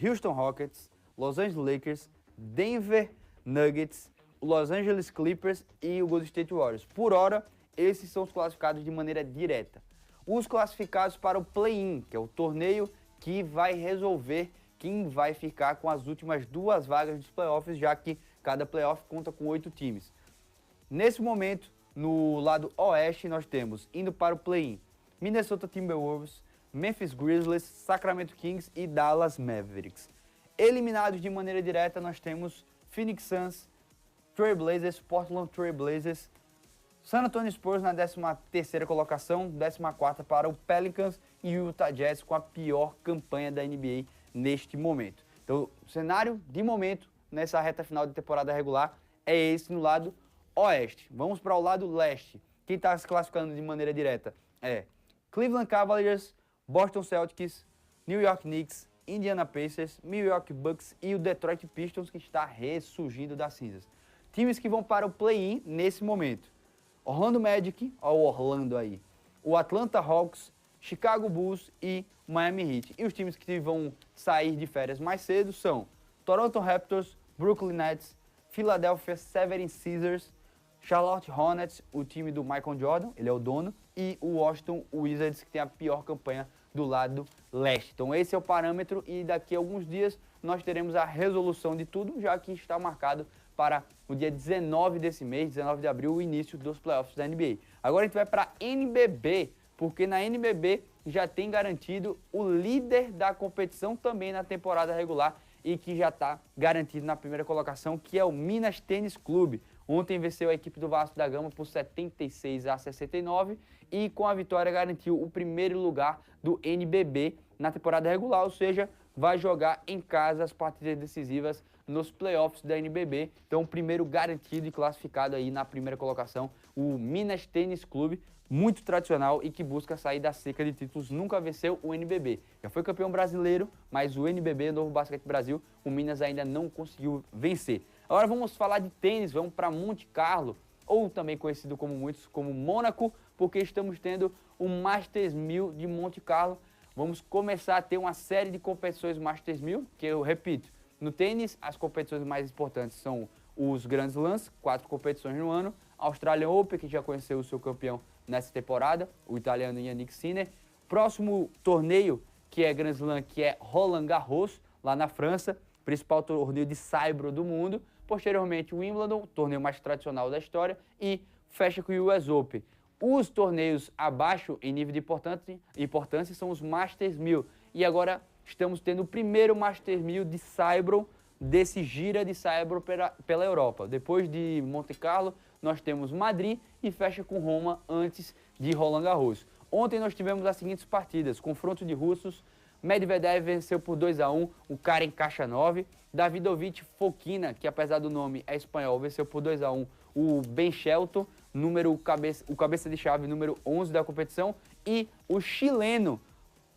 Houston Rockets, Los Angeles Lakers, Denver Nuggets, Los Angeles Clippers e o Golden State Warriors. Por hora, esses são os classificados de maneira direta. Os classificados para o play-in, que é o torneio que vai resolver quem vai ficar com as últimas 2 vagas dos playoffs, já que cada playoff conta com 8 times. Nesse momento, no lado oeste, nós temos, indo para o play-in, Minnesota Timberwolves, Memphis Grizzlies, Sacramento Kings e Dallas Mavericks. Eliminados de maneira direta, nós temos Phoenix Suns, Trail Blazers, Portland Trail Blazers, San Antonio Spurs na 13ª colocação, 14ª para o Pelicans e o Utah Jazz com a pior campanha da NBA neste momento. Então, o cenário de momento nessa reta final de temporada regular é esse no lado oeste. Vamos para o lado leste. Quem está se classificando de maneira direta é Cleveland Cavaliers, Boston Celtics, New York Knicks, Indiana Pacers, Milwaukee Bucks e o Detroit Pistons, que está ressurgindo das cinzas. Times que vão para o play-in nesse momento: Orlando Magic, ó o Orlando aí, o Atlanta Hawks, Chicago Bulls e Miami Heat. E os times que vão sair de férias mais cedo são Toronto Raptors, Brooklyn Nets, Philadelphia 76ers, Charlotte Hornets, o time do Michael Jordan, ele é o dono, e o Washington Wizards, que tem a pior campanha do lado leste. Então esse é o parâmetro e daqui a alguns dias nós teremos a resolução de tudo, já que está marcado para o dia 19 desse mês, 19 de abril, o início dos playoffs da NBA. Agora a gente vai para a NBB, porque na NBB já tem garantido o líder da competição também na temporada regular e que já está garantido na primeira colocação, que é o Minas Tênis Clube. Ontem venceu a equipe do Vasco da Gama por 76-69 e com a vitória garantiu o primeiro lugar do NBB na temporada regular, ou seja, vai jogar em casa as partidas decisivas nos playoffs da NBB. Então, o primeiro garantido e classificado aí na primeira colocação, o Minas Tênis Clube, muito tradicional e que busca sair da seca de títulos, nunca venceu o NBB. Já foi campeão brasileiro, mas o NBB, o Novo Basquete Brasil, o Minas ainda não conseguiu vencer. Agora vamos falar de tênis, vamos para Monte Carlo, ou também conhecido como muitos como Mônaco, porque estamos tendo o Masters 1000 de Monte Carlo. Vamos começar a ter uma série de competições Masters 1000, que eu repito, no tênis as competições mais importantes são os Grand Slams, 4 competições no ano, Australian Open, que já conheceu o seu campeão nessa temporada, o italiano Yannick Sinner. Próximo torneio, que é Grand Slam, que é Roland Garros, lá na França, principal torneio de saibro do mundo. Posteriormente, o Wimbledon, torneio mais tradicional da história, e fecha com o US Open. Os torneios abaixo em nível de importância são os Masters 1000. E agora estamos tendo o primeiro Masters 1000 de saibro, desse gira de saibro pela Europa. Depois de Monte Carlo, nós temos Madrid e fecha com Roma antes de Roland Garros. Ontem nós tivemos as seguintes partidas, confronto de russos, Medvedev venceu por 2-1 o Karen Khachanov, Davidovich Fokina, que apesar do nome é espanhol, venceu por 2-1 o Ben Shelton, o cabeça de chave número 11 da competição, e o chileno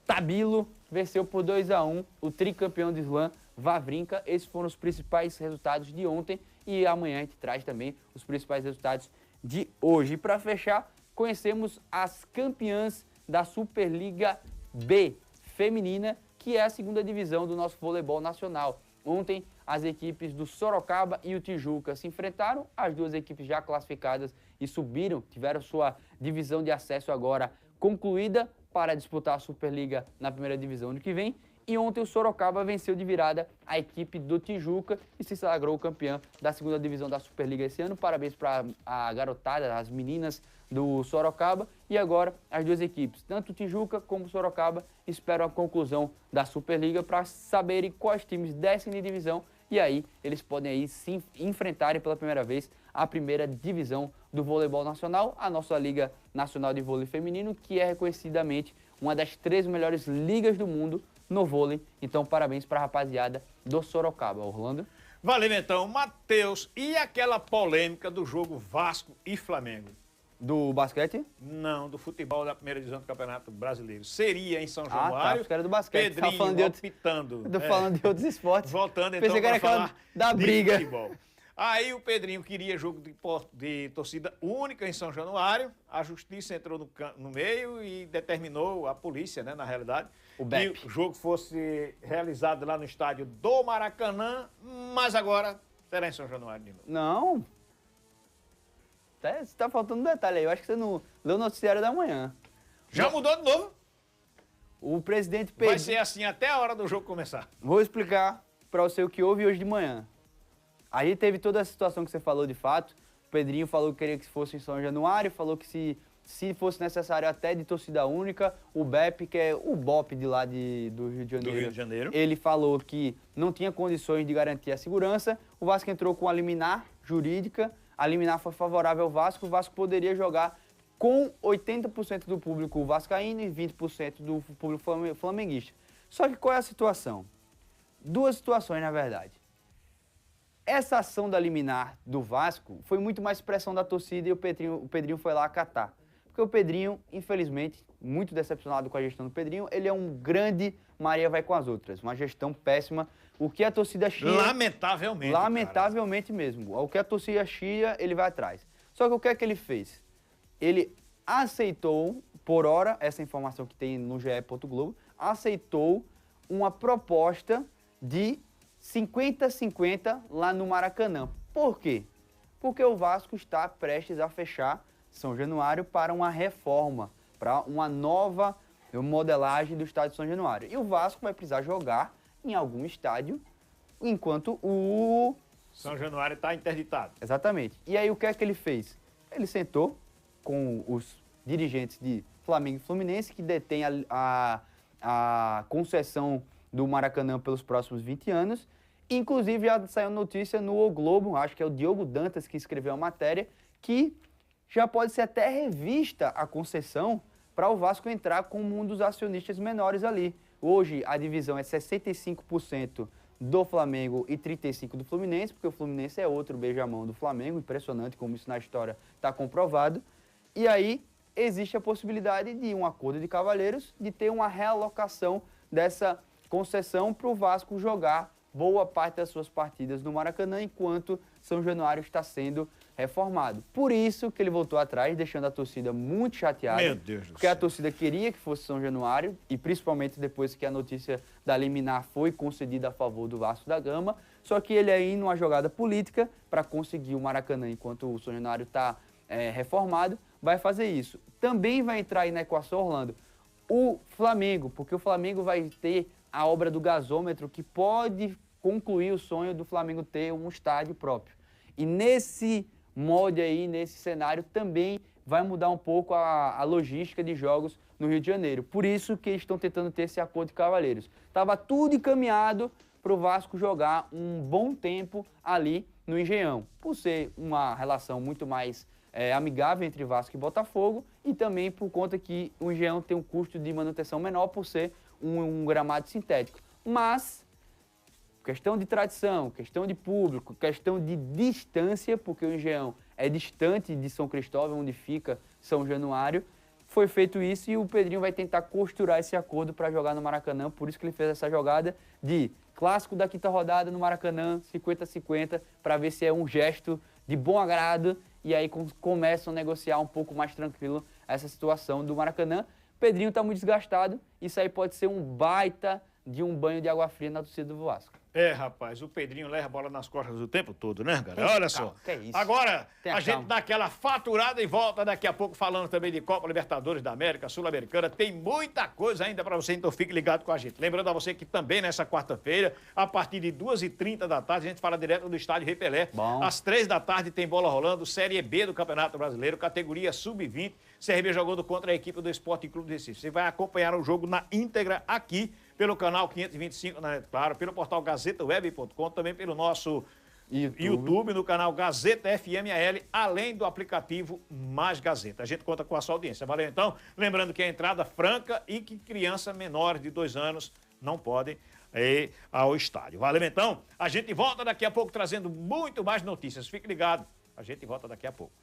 Tabilo venceu por 2-1 o tricampeão de slam Wawrinka. Esses foram os principais resultados de ontem e amanhã a gente traz também os principais resultados de hoje. E para fechar, conhecemos as campeãs da Superliga B feminina, que é a segunda divisão do nosso voleibol nacional. Ontem, as equipes do Sorocaba e o Tijuca se enfrentaram, as duas equipes já classificadas e subiram, tiveram sua divisão de acesso agora concluída para disputar a Superliga na primeira divisão ano que vem. E ontem o Sorocaba venceu de virada a equipe do Tijuca e se sagrou campeão da segunda divisão da Superliga esse ano. Parabéns para a garotada, as meninas do Sorocaba. E agora as duas equipes, tanto o Tijuca como o Sorocaba, esperam a conclusão da Superliga para saberem quais times descem de divisão. E aí eles podem aí se enfrentarem pela primeira vez a primeira divisão do voleibol nacional, a nossa Liga Nacional de Vôlei Feminino, que é reconhecidamente uma das 3 melhores ligas do mundo no vôlei. Então, parabéns para a rapaziada do Sorocaba. Orlando? Valeu, então. Matheus, e aquela polêmica do jogo Vasco e Flamengo? Do basquete? Não, do futebol da primeira divisão do Campeonato Brasileiro. Seria em São Januário. Tá, era do basquete. Pedrinho falando de outros, optando. Tô falando de outros esportes. Voltando, então, pensei que era aquela da briga. Futebol. Aí o Pedrinho queria jogo de torcida única em São Januário. A justiça entrou no meio e determinou, a polícia, né, na realidade, que o jogo fosse realizado lá no estádio do Maracanã, mas agora será em São Januário de novo. Não. Tá faltando um detalhe aí. Eu acho que você não leu o noticiário da manhã. Já mudou de novo? O presidente Pedro... Vai ser assim até a hora do jogo começar. Vou explicar para você o que houve hoje de manhã. Aí teve toda a situação que você falou de fato. O Pedrinho falou que queria que fosse em São Januário, falou que se fosse necessário até de torcida única. O BEP, que é o BOP de lá do Rio de Janeiro, ele falou que não tinha condições de garantir a segurança. O Vasco entrou com a liminar jurídica, a liminar foi favorável ao Vasco, o Vasco poderia jogar com 80% do público vascaíno e 20% do público flamenguista. Só que qual é a situação? Duas situações, na verdade. Essa ação da liminar do Vasco foi muito mais pressão da torcida e o Pedrinho foi lá acatar. Porque o Pedrinho, infelizmente, muito decepcionado com a gestão do Pedrinho, ele é um grande Maria vai com as outras. Uma gestão péssima. O que a torcida chia... Lamentavelmente. Lamentavelmente mesmo. O que a torcida chia, ele vai atrás. Só que o que é que ele fez? Ele aceitou, por hora, essa informação que tem no ge.globo, aceitou uma proposta de 50-50 lá no Maracanã. Por quê? Porque o Vasco está prestes a fechar São Januário para uma reforma, para uma nova modelagem do estádio de São Januário. E o Vasco vai precisar jogar em algum estádio enquanto o... São Januário está interditado. Exatamente. E aí o que é que ele fez? Ele sentou com os dirigentes de Flamengo e Fluminense, que detêm a concessão do Maracanã pelos próximos 20 anos. Inclusive, já saiu notícia no O Globo, acho que é o Diogo Dantas que escreveu a matéria, que já pode ser até revista a concessão para o Vasco entrar como um dos acionistas menores ali. Hoje, a divisão é 65% do Flamengo e 35% do Fluminense, porque o Fluminense é outro beijamão do Flamengo, impressionante como isso na história está comprovado. E aí, existe a possibilidade de um acordo de cavalheiros, de ter uma realocação dessa concessão para o Vasco jogar boa parte das suas partidas no Maracanã, enquanto São Januário está sendo reformado. Por isso que ele voltou atrás, deixando a torcida muito chateada. Meu Deus do céu. Porque a torcida queria que fosse São Januário, e principalmente depois que a notícia da liminar foi concedida a favor do Vasco da Gama. Só que ele aí, numa jogada política, para conseguir o Maracanã enquanto o São Januário está reformado, vai fazer isso. Também vai entrar aí na equação, Orlando, o Flamengo, porque o Flamengo vai ter a obra do gasômetro, que pode concluir o sonho do Flamengo ter um estádio próprio. E nesse molde aí, nesse cenário, também vai mudar um pouco a logística de jogos no Rio de Janeiro. Por isso que eles estão tentando ter esse acordo de cavalheiros. Estava tudo encaminhado para o Vasco jogar um bom tempo ali no Engenhão, por ser uma relação muito mais amigável entre Vasco e Botafogo e também por conta que o Engenhão tem um custo de manutenção menor por ser um gramado sintético. Mas, questão de tradição, questão de público, questão de distância, porque o Engenhão é distante de São Cristóvão, onde fica São Januário, foi feito isso e o Pedrinho vai tentar costurar esse acordo para jogar no Maracanã, por isso que ele fez essa jogada de clássico da quinta rodada no Maracanã, 50-50, para ver se é um gesto de bom agrado e aí começam a negociar um pouco mais tranquilo essa situação do Maracanã. Pedrinho está muito desgastado, isso aí pode ser um baita de um banho de água fria na torcida do Vasco. Rapaz, o Pedrinho leva a bola nas costas o tempo todo, né, cara? Olha só. Que é isso? Agora, a gente calma. dá aquela faturada e volta daqui a pouco falando também de Copa Libertadores da América, Sul-Americana. Tem muita coisa ainda para você, então fique ligado com a gente. Lembrando a você que também nessa quarta-feira, a partir de 2h30 da tarde, a gente fala direto do estádio Rei Pelé. Bom. Às 3 da tarde tem bola rolando, Série B do Campeonato Brasileiro, categoria Sub-20. CRB jogando contra a equipe do Esporte Clube do Recife. Você vai acompanhar o jogo na íntegra aqui pelo canal 525, claro, pelo portal gazetaweb.com, também pelo nosso YouTube, no canal Gazeta FMAL, além do aplicativo Mais Gazeta. A gente conta com a sua audiência. Valeu, então? Lembrando que é entrada franca e que crianças menores de 2 anos não podem ir ao estádio. Valeu, então? A gente volta daqui a pouco trazendo muito mais notícias. Fique ligado. A gente volta daqui a pouco.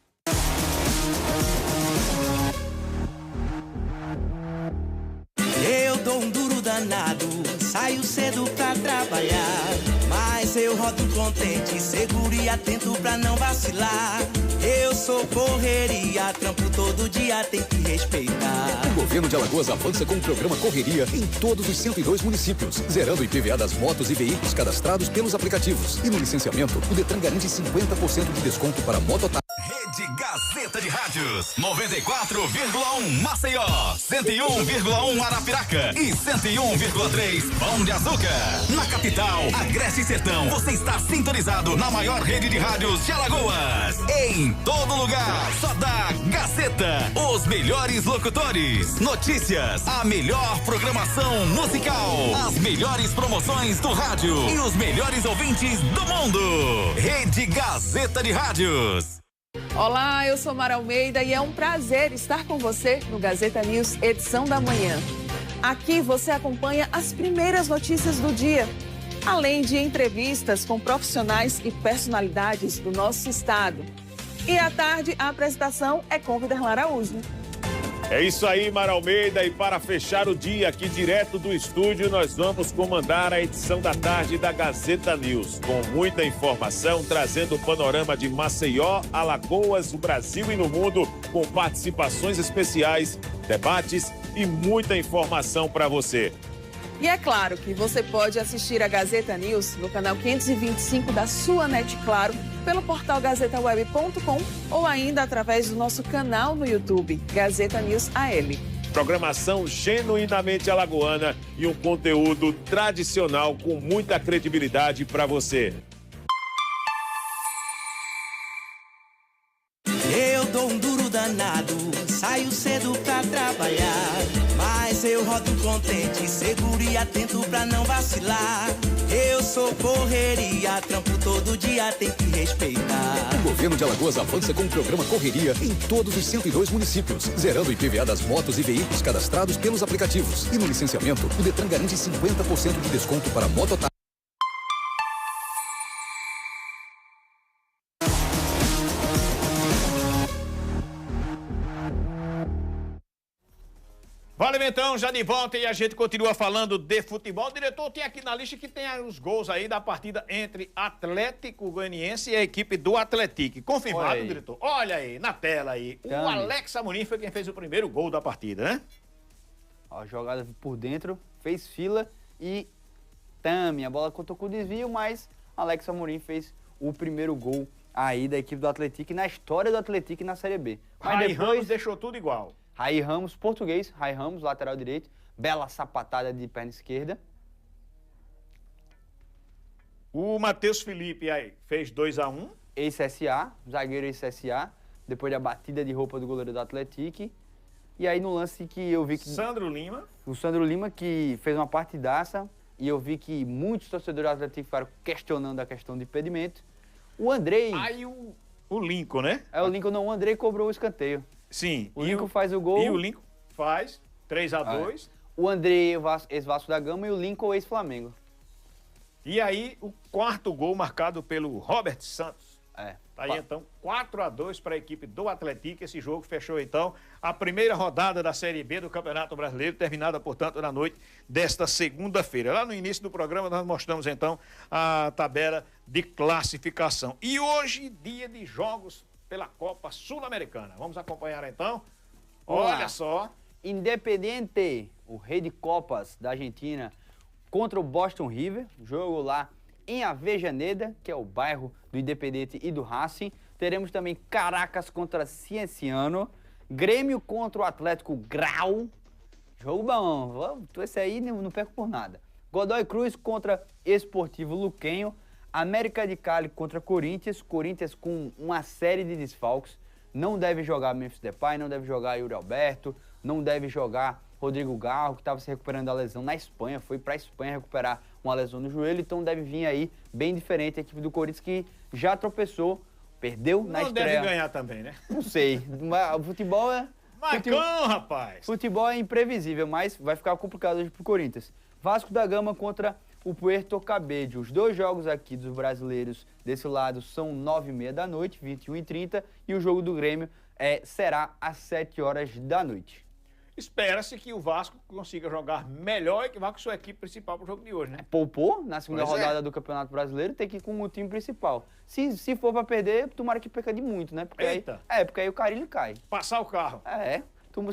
Eu dou um duro danado, saio cedo pra trabalhar, mas eu rodo contente, seguro e atento pra não vacilar. Eu sou correria, trampo todo dia, tem que respeitar. O governo de Alagoas avança com o programa Correria em todos os 102 municípios, zerando o IPVA das motos e veículos cadastrados pelos aplicativos. E no licenciamento, o Detran garante 50% de desconto para mototáxi. Rede Gazeta de Rádios, 94,1 Maceió, 101,1 Arapiraca e 101,3 Pão de Açúcar. Na capital, Agreste e Sertão, você está sintonizado na maior rede de rádios de Alagoas. Em todo lugar, só dá Gazeta. Os melhores locutores, notícias, a melhor programação musical, as melhores promoções do rádio e os melhores ouvintes do mundo. Rede Gazeta de Rádios. Olá, eu sou Mara Almeida e é um prazer estar com você no Gazeta News, edição da manhã. Aqui você acompanha as primeiras notícias do dia, além de entrevistas com profissionais e personalidades do nosso estado. E à tarde, a apresentação é com Viderlan Araújo. É isso aí, Mara Almeida, e para fechar o dia aqui direto do estúdio, nós vamos comandar a edição da tarde da Gazeta News, com muita informação, trazendo o panorama de Maceió, Alagoas, o Brasil e no mundo, com participações especiais, debates e muita informação para você. E é claro que você pode assistir a Gazeta News no canal 525 da sua NET Claro, pelo portal gazetaweb.com ou ainda através do nosso canal no YouTube, Gazeta News AL. Programação genuinamente alagoana e um conteúdo tradicional com muita credibilidade para você. Eu dou um duro danado, saio cedo pra trabalhar, mas eu rodo contente, seguro e atento pra não vacilar. Eu sou correria, trampo todo dia, tem que respeitar. O governo de Alagoas avança com o programa Correria em todos os 102 municípios, zerando o IPVA das motos e veículos cadastrados pelos aplicativos. E no licenciamento, o Detran garante 50% de desconto para mototáxi. Valeu, então, já de volta e a gente continua falando de futebol. O diretor tem aqui na lista que tem os gols aí da partida entre Atlético Goianiense e a equipe do Atlético. Confirmado, diretor? Olha aí, na tela aí. O Alex Amorim foi quem fez o primeiro gol da partida, né? Ó, jogada por dentro, fez fila e a bola contou com o desvio, mas Alex Amorim fez o primeiro gol aí da equipe do Atlético na história do Atlético na Série B. Mas Raí depois Ramos deixou tudo igual. Raí Ramos, português, Raí Ramos, lateral direito, bela sapatada de perna esquerda. O Matheus Felipe aí fez 2-1. Ex-SA, zagueiro ex-SA, depois da batida de roupa do goleiro do Atlético. E aí no lance que eu vi que... Sandro Lima. O Sandro Lima que fez uma partidaça e eu vi que muitos torcedores do Atlético ficaram questionando a questão de impedimento. O Andrei... Aí o Lincoln, né? O Lincoln não, o Andrei cobrou o escanteio. Sim. O Lincoln faz o gol. E o Lincoln faz 3-2. O Andrei, ex-Vasco da Gama, e o Lincoln, ex-Flamengo. E aí, o quarto gol marcado pelo Robert Santos. É. Tá aí, então, 4-2 para a equipe do Atlético. Esse jogo fechou, então, a primeira rodada da Série B do Campeonato Brasileiro, terminada, portanto, na noite desta segunda-feira. Lá no início do programa, nós mostramos, então, a tabela de classificação. E hoje, dia de jogos pela Copa Sul-Americana. Vamos acompanhar, então? Olha só. Independiente, o rei de Copas da Argentina, contra o Boston River, jogo lá em Avejaneda, que é o bairro do Independiente e do Racing. Teremos também Caracas contra Cienciano, Grêmio contra o Atlético Grau. Jogo bom, esse aí não perco por nada. Godoy Cruz contra Esportivo Luquenho, América de Cali contra Corinthians, Corinthians com uma série de desfalques. Não deve jogar Memphis Depay, não deve jogar Yuri Alberto, não deve jogar Rodrigo Garro, que estava se recuperando da lesão na Espanha, foi para a Espanha recuperar uma lesão no joelho, então deve vir aí bem diferente a equipe do Corinthians, que já tropeçou, perdeu na estreia. Não deve ganhar também, né? Não sei, o futebol é... Marcão, rapaz! Futebol é imprevisível, mas vai ficar complicado hoje pro Corinthians. Vasco da Gama contra o Puerto Cabello. Os dois jogos aqui dos brasileiros desse lado são 9h30 da noite, 21h30, e o jogo do Grêmio será às 7h da noite. Espera-se que o Vasco consiga jogar melhor e que vá com sua equipe principal para o jogo de hoje, né? Poupou na segunda rodada do Campeonato Brasileiro, tem que ir com o time principal. Se for para perder, tomara que perca de muito, né? Porque Eita! Porque aí o Carille cai. Passar o carro.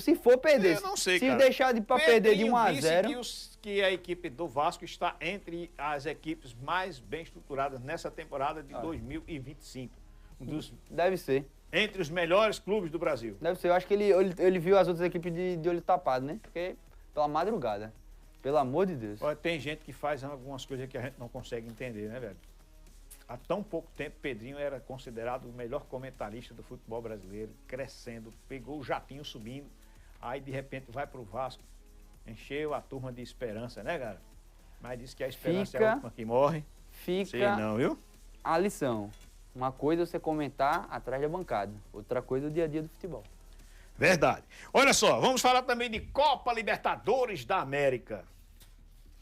Se for perder, eu não sei, se cara. deixar de perder de 1-0... Disse que a equipe do Vasco está entre as equipes mais bem estruturadas nessa temporada de 2025. Deve ser. Entre os melhores clubes do Brasil. Deve ser. Eu acho que ele viu as outras equipes de olho tapado, né? Porque pela madrugada. Pelo amor de Deus. Olha, tem gente que faz algumas coisas que a gente não consegue entender, né, velho? Há tão pouco tempo, Pedrinho era considerado o melhor comentarista do futebol brasileiro, crescendo, pegou o jatinho subindo, aí de repente vai pro Vasco, encheu a turma de esperança, né, cara? Mas diz que a esperança é a última que morre. Sei não, viu? A lição. Uma coisa é você comentar atrás da bancada, outra coisa é o dia a dia do futebol. Verdade. Olha só, vamos falar também de Copa Libertadores da América.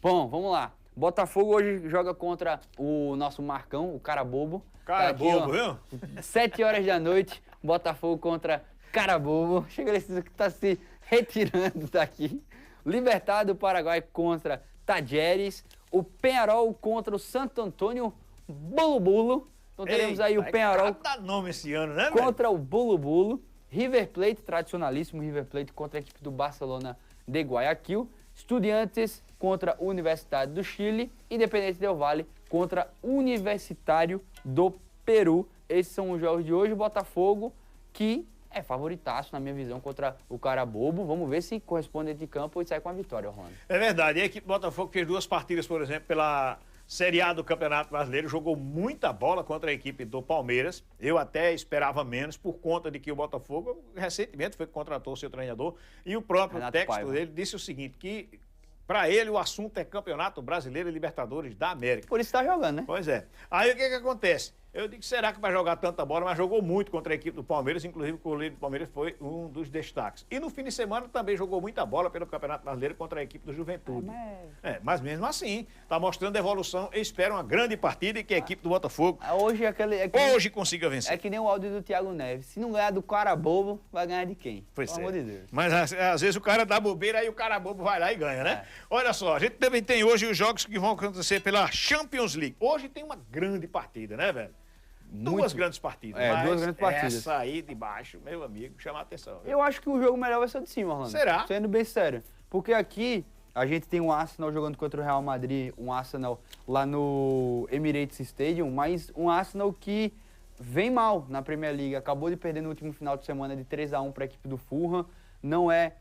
Bom, vamos lá. Botafogo hoje joga contra o nosso Marcão, o cara bobo. Cara bobo, viu? 7h da noite, Botafogo contra cara bobo. Chega esse que tá se retirando daqui. Libertad do Paraguai contra Tajeres. O Peñarol contra o Santo Antônio Bulo. Então teremos aí o Peñarol nome esse ano, né, contra o Bulo. River Plate, tradicionalíssimo River Plate contra a equipe do Barcelona de Guayaquil. Estudiantes contra a Universidade do Chile. Independente del Valle contra Universitário do Peru. Esses são os jogos de hoje. O Botafogo, que é favoritaço, na minha visão, contra o cara bobo. Vamos ver se corresponde de campo e sai com a vitória, Orlando. É verdade. E a equipe do Botafogo fez 2 partidas, por exemplo, pela Série A do Campeonato Brasileiro, jogou muita bola contra a equipe do Palmeiras. Eu até esperava menos, por conta de que o Botafogo recentemente foi que contratou o seu treinador. E o próprio técnico dele disse o seguinte, que para ele o assunto é Campeonato Brasileiro e Libertadores da América. Por isso está jogando, né? Pois é. Aí o que acontece? Eu digo, será que vai jogar tanta bola? Mas jogou muito contra a equipe do Palmeiras, inclusive o goleiro do Palmeiras foi um dos destaques. E no fim de semana também jogou muita bola pelo Campeonato Brasileiro contra a equipe do Juventude. Mas mesmo assim, está mostrando evolução. Eu espero uma grande partida e que a equipe do Botafogo hoje consiga vencer. É que nem o áudio do Thiago Neves. Se não ganhar do cara bobo, vai ganhar de quem? Pois Pelo amor de Deus. Mas às vezes o cara dá bobeira, aí o cara bobo vai lá e ganha, né? Olha só, a gente também tem hoje os jogos que vão acontecer pela Champions League. Hoje tem uma grande partida, né, velho? Duas grandes partidas. Duas grandes partidas. Essa aí de baixo, meu amigo, chama a atenção. Viu? Eu acho que o jogo melhor vai ser o de cima, Orlando. Será? Sendo bem sério. Porque aqui a gente tem um Arsenal jogando contra o Real Madrid, um Arsenal lá no Emirates Stadium, mas um Arsenal que vem mal na Premier League. Acabou de perder no último final de semana de 3-1 para a equipe do Fulham. Não é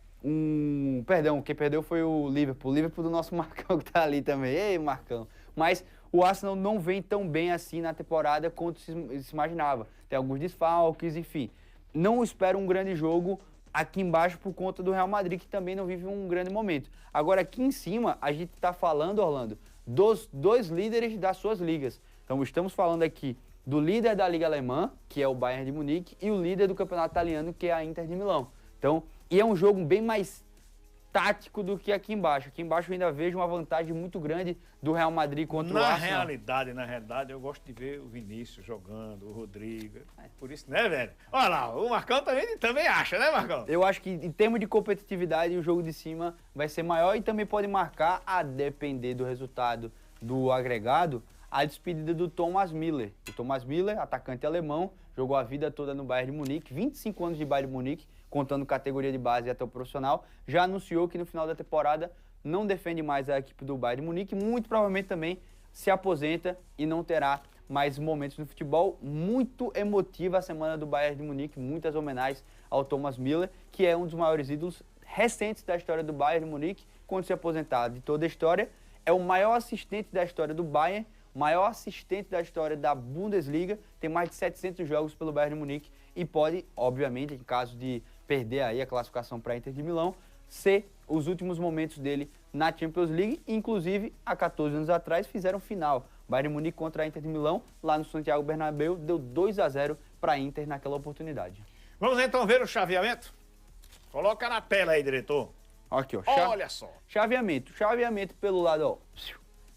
Perdão, quem perdeu foi o Liverpool. O Liverpool do nosso Marcão que tá ali também. Ei, Marcão. Mas o Arsenal não vem tão bem assim na temporada quanto se imaginava. Tem alguns desfalques, enfim. Não espero um grande jogo aqui embaixo por conta do Real Madrid, que também não vive um grande momento. Agora, aqui em cima, a gente está falando, Orlando, dos 2 líderes das suas ligas. Então, estamos falando aqui do líder da Liga Alemã, que é o Bayern de Munique, e o líder do campeonato italiano, que é a Inter de Milão. Então, e é um jogo bem mais tático do que aqui embaixo. Aqui embaixo eu ainda vejo uma vantagem muito grande do Real Madrid contra o Arsenal. Na realidade, eu gosto de ver o Vinícius jogando, o Rodrigo. Por isso, né, velho? Olha lá, o Marcão também acha, né, Marcão? Eu acho que em termos de competitividade, o jogo de cima vai ser maior e também pode marcar, a depender do resultado do agregado, a despedida do Thomas Müller. O Thomas Müller, atacante alemão, jogou a vida toda no Bayern de Munique, 25 anos de Bayern de Munique, contando categoria de base até o profissional, já anunciou que no final da temporada não defende mais a equipe do Bayern de Munique, muito provavelmente também se aposenta e não terá mais momentos no futebol. Muito emotiva a semana do Bayern de Munique, muitas homenagens ao Thomas Müller, que é um dos maiores ídolos recentes da história do Bayern de Munique, quando se aposentar de toda a história, é o maior assistente da história do Bayern, maior assistente da história da Bundesliga, tem mais de 700 jogos pelo Bayern de Munique e pode, obviamente, em caso de perder aí a classificação para a Inter de Milão, ser os últimos momentos dele na Champions League. Inclusive, há 14 anos atrás, fizeram final. Bayern de Munique contra a Inter de Milão, lá no Santiago Bernabéu, deu 2-0 para a Inter naquela oportunidade. Vamos então ver o chaveamento? Coloca na tela aí, diretor. Aqui, ó. Olha só. Chaveamento pelo lado, ó,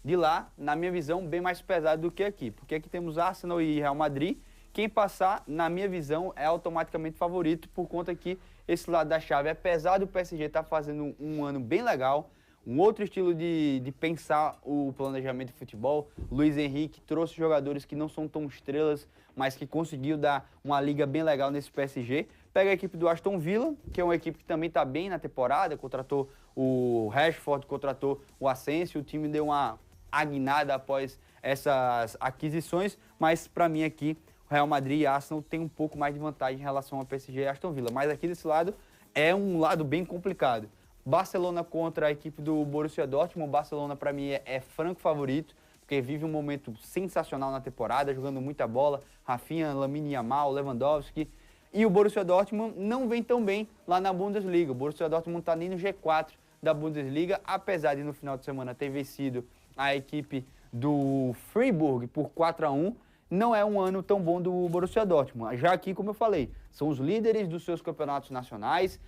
de lá, na minha visão, bem mais pesado do que aqui. Porque aqui temos Arsenal e Real Madrid. Quem passar, na minha visão, é automaticamente favorito, por conta que esse lado da chave, apesar do PSG estar fazendo um ano bem legal, um outro estilo de pensar o planejamento de futebol, Luiz Henrique trouxe jogadores que não são tão estrelas, mas que conseguiu dar uma liga bem legal nesse PSG. Pega a equipe do Aston Villa, que é uma equipe que também está bem na temporada, contratou o Rashford, contratou o Asensio, o time deu uma aguinada após essas aquisições, mas para mim aqui, Real Madrid e Arsenal tem um pouco mais de vantagem em relação ao PSG e Aston Villa. Mas aqui desse lado é um lado bem complicado. Barcelona contra a equipe do Borussia Dortmund. O Barcelona, para mim, é franco favorito, porque vive um momento sensacional na temporada, jogando muita bola. Rafinha, Lamine Yamal, Lewandowski. E o Borussia Dortmund não vem tão bem lá na Bundesliga. O Borussia Dortmund não está nem no G4 da Bundesliga, apesar de no final de semana ter vencido a equipe do Freiburg por 4-1. Não é um ano tão bom do Borussia Dortmund. Já aqui, como eu falei, são os líderes dos seus campeonatos nacionais,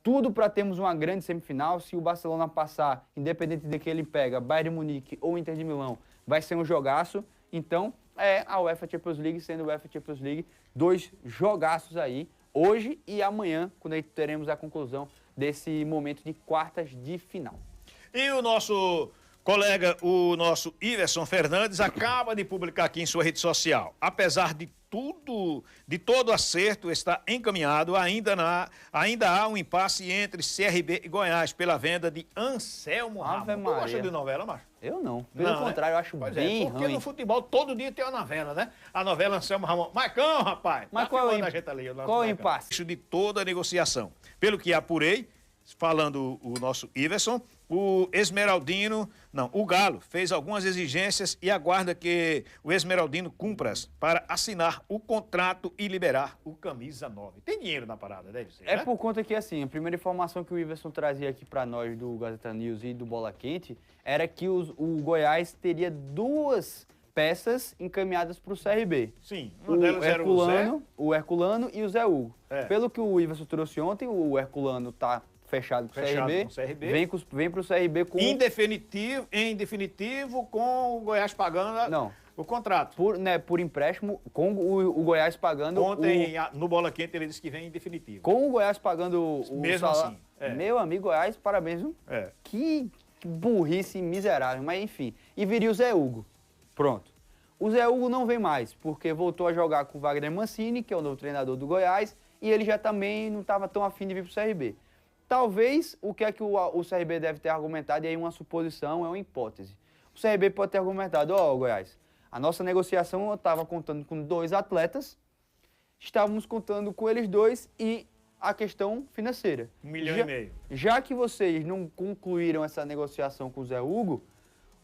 tudo para termos uma grande semifinal. Se o Barcelona passar, independente de que ele pega, Bayern de Munique ou Inter de Milão, vai ser um jogaço. Então, é a UEFA Champions League sendo a UEFA Champions League, 2 jogaços aí, hoje e amanhã, quando aí teremos a conclusão desse momento de quartas de final. E o nosso colega, o nosso Iverson Fernandes, acaba de publicar aqui em sua rede social. Apesar de todo acerto está encaminhado, ainda há um impasse entre CRB e Goiás pela venda de Anselmo Ramon. Tu gosta de novela, macho? Eu não. Pelo contrário, eu acho bem ruim. Porque no futebol todo dia tem uma novela, né? A novela Anselmo Ramon. Marcão, rapaz! Mas tá qual é o impasse? De toda a negociação. Pelo que apurei, falando o nosso Iverson, o Galo fez algumas exigências e aguarda que o Esmeraldino cumpra para assinar o contrato e liberar o camisa 9. Tem dinheiro na parada, deve ser, É, né? por conta que, assim, a primeira informação que o Iverson trazia aqui para nós do Gazeta News e do Bola Quente era que o Goiás teria 2 peças encaminhadas para o CRB. Sim, uma delas era o Herculano e o Zé Hugo. É. Pelo que o Iverson trouxe ontem, o Herculano está fechado com o CRB. Vem pro CRB com... Em definitivo, com o Goiás pagando o contrato. Por empréstimo, com o Goiás pagando... Ontem, no Bola Quente, ele disse que vem em definitivo. Com o Goiás pagando o mesmo salário. Assim. É. Meu amigo Goiás, parabéns, viu? É. Que burrice miserável, mas enfim. E viria o Zé Hugo. Pronto. O Zé Hugo não vem mais, porque voltou a jogar com o Wagner Mancini, que é o novo treinador do Goiás, e ele já também não estava tão afim de vir pro CRB. Talvez o que é que o CRB deve ter argumentado, e aí uma suposição, é uma hipótese. O CRB pode ter argumentado, Goiás, a nossa negociação eu estava contando com 2 atletas, estávamos contando com eles 2 e a questão financeira. 1,5 milhão. Já que vocês não concluíram essa negociação com o Zé Hugo,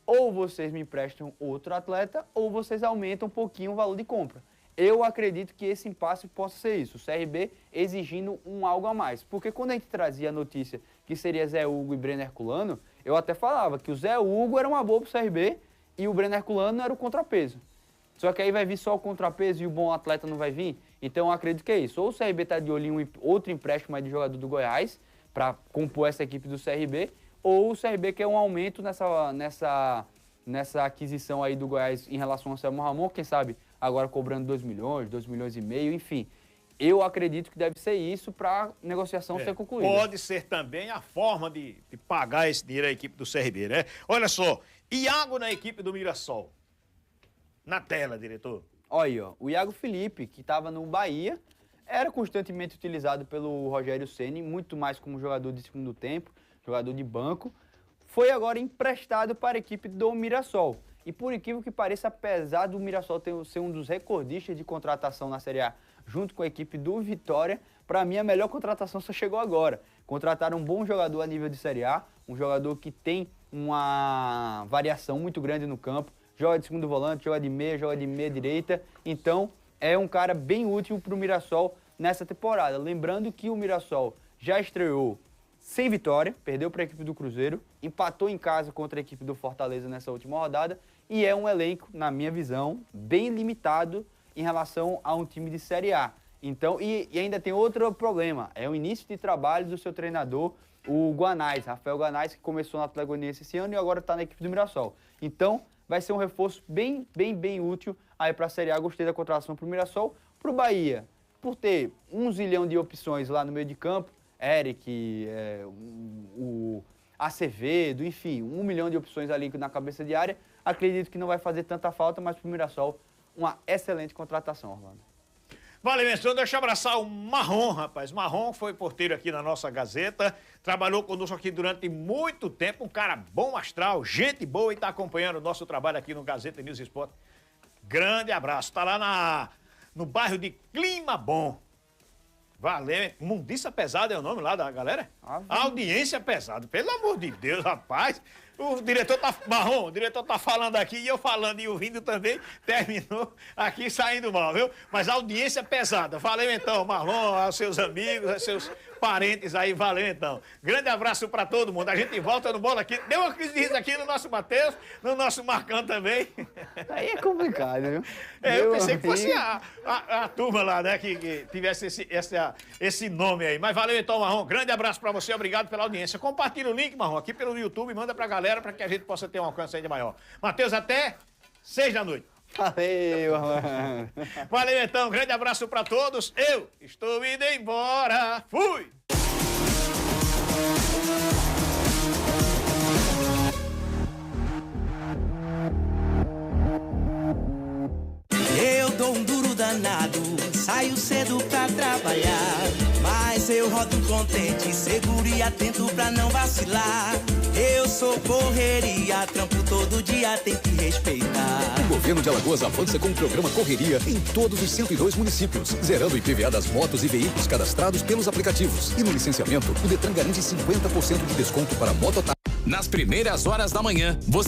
ou vocês me emprestam outro atleta, ou vocês aumentam um pouquinho o valor de compra. Eu acredito que esse impasse possa ser isso, o CRB exigindo algo a mais. Porque quando a gente trazia a notícia que seria Zé Hugo e Breno Herculano, eu até falava que o Zé Hugo era uma boa pro CRB e o Breno Herculano era o contrapeso. Só que aí vai vir só o contrapeso e o bom atleta não vai vir. Então eu acredito que é isso. Ou o CRB está de olho em outro empréstimo aí de jogador do Goiás para compor essa equipe do CRB, ou o CRB quer um aumento nessa aquisição aí do Goiás em relação ao Anselmo Ramon, quem sabe agora cobrando 2 milhões, 2 milhões e meio, enfim. Eu acredito que deve ser isso para a negociação ser concluída. Pode ser também a forma de pagar esse dinheiro à equipe do CRB, né? Olha só, Iago na equipe do Mirassol. Na tela, diretor. Olha aí, ó, o Iago Felipe, que estava no Bahia, era constantemente utilizado pelo Rogério Ceni, muito mais como jogador de segundo tempo, jogador de banco. Foi agora emprestado para a equipe do Mirassol. E por incrível que pareça, apesar do Mirassol ser um dos recordistas de contratação na Série A, junto com a equipe do Vitória, para mim a melhor contratação só chegou agora. Contrataram um bom jogador a nível de Série A, um jogador que tem uma variação muito grande no campo, joga de segundo volante, joga de meia direita, então é um cara bem útil para o Mirassol nessa temporada. Lembrando que o Mirassol já estreou sem vitória, perdeu para a equipe do Cruzeiro, empatou em casa contra a equipe do Fortaleza nessa última rodada e é um elenco, na minha visão, bem limitado em relação a um time de Série A. Então, e ainda tem outro problema, é o início de trabalho do seu treinador, o Guanais, Rafael Guanais, que começou na Atlético Goianiense esse ano e agora está na equipe do Mirassol. Então, vai ser um reforço bem útil aí para a Série A. Gostei da contratação para o Mirassol. Para o Bahia, por ter 1 zilhão de opções lá no meio de campo, Eric, o Acevedo, enfim, 1 milhão de opções ali na cabeça de área, acredito que não vai fazer tanta falta, mas para o Mirassol, uma excelente contratação, Orlando. Valeu, então deixa eu abraçar o Marrom, rapaz. Marrom foi porteiro aqui na nossa Gazeta, trabalhou conosco aqui durante muito tempo, um cara bom astral, gente boa e está acompanhando o nosso trabalho aqui no Gazeta News Esporte. Grande abraço. Está lá no bairro de Clima Bom. Valeu. Mundiça Pesada é o nome lá da galera? Audiência Pesada. Pelo amor de Deus, rapaz. O diretor Marrom, o diretor tá falando aqui e eu falando e ouvindo também, terminou aqui saindo mal, viu? Mas audiência pesada. Valeu então, Marrom, aos seus amigos, aos seus parentes aí, valeu então. Grande abraço pra todo mundo. A gente volta no Bola aqui. Deu uma crise aqui no nosso Matheus, no nosso Marcão também. Aí é complicado, viu? Eu pensei que fosse a turma lá, né, que tivesse esse nome aí. Mas valeu então, Marrom. Grande abraço pra você, obrigado pela audiência. Compartilha o link, Marrom, aqui pelo YouTube, manda pra galera para que a gente possa ter um alcance ainda maior. Matheus, até 6 da noite. Valeu, mano. Valeu então, grande abraço para todos. Eu estou indo embora. Fui! Eu dou um duro danado, saio cedo pra trabalhar, mas eu rodo contente, seguro e atento pra não vacilar. Eu sou correria, trampo todo dia, tem que respeitar. O governo de Alagoas avança com o programa Correria em todos os 102 municípios, zerando o IPVA das motos e veículos cadastrados pelos aplicativos. E no licenciamento, o Detran garante 50% de desconto para mototáxi. Nas primeiras horas da manhã, você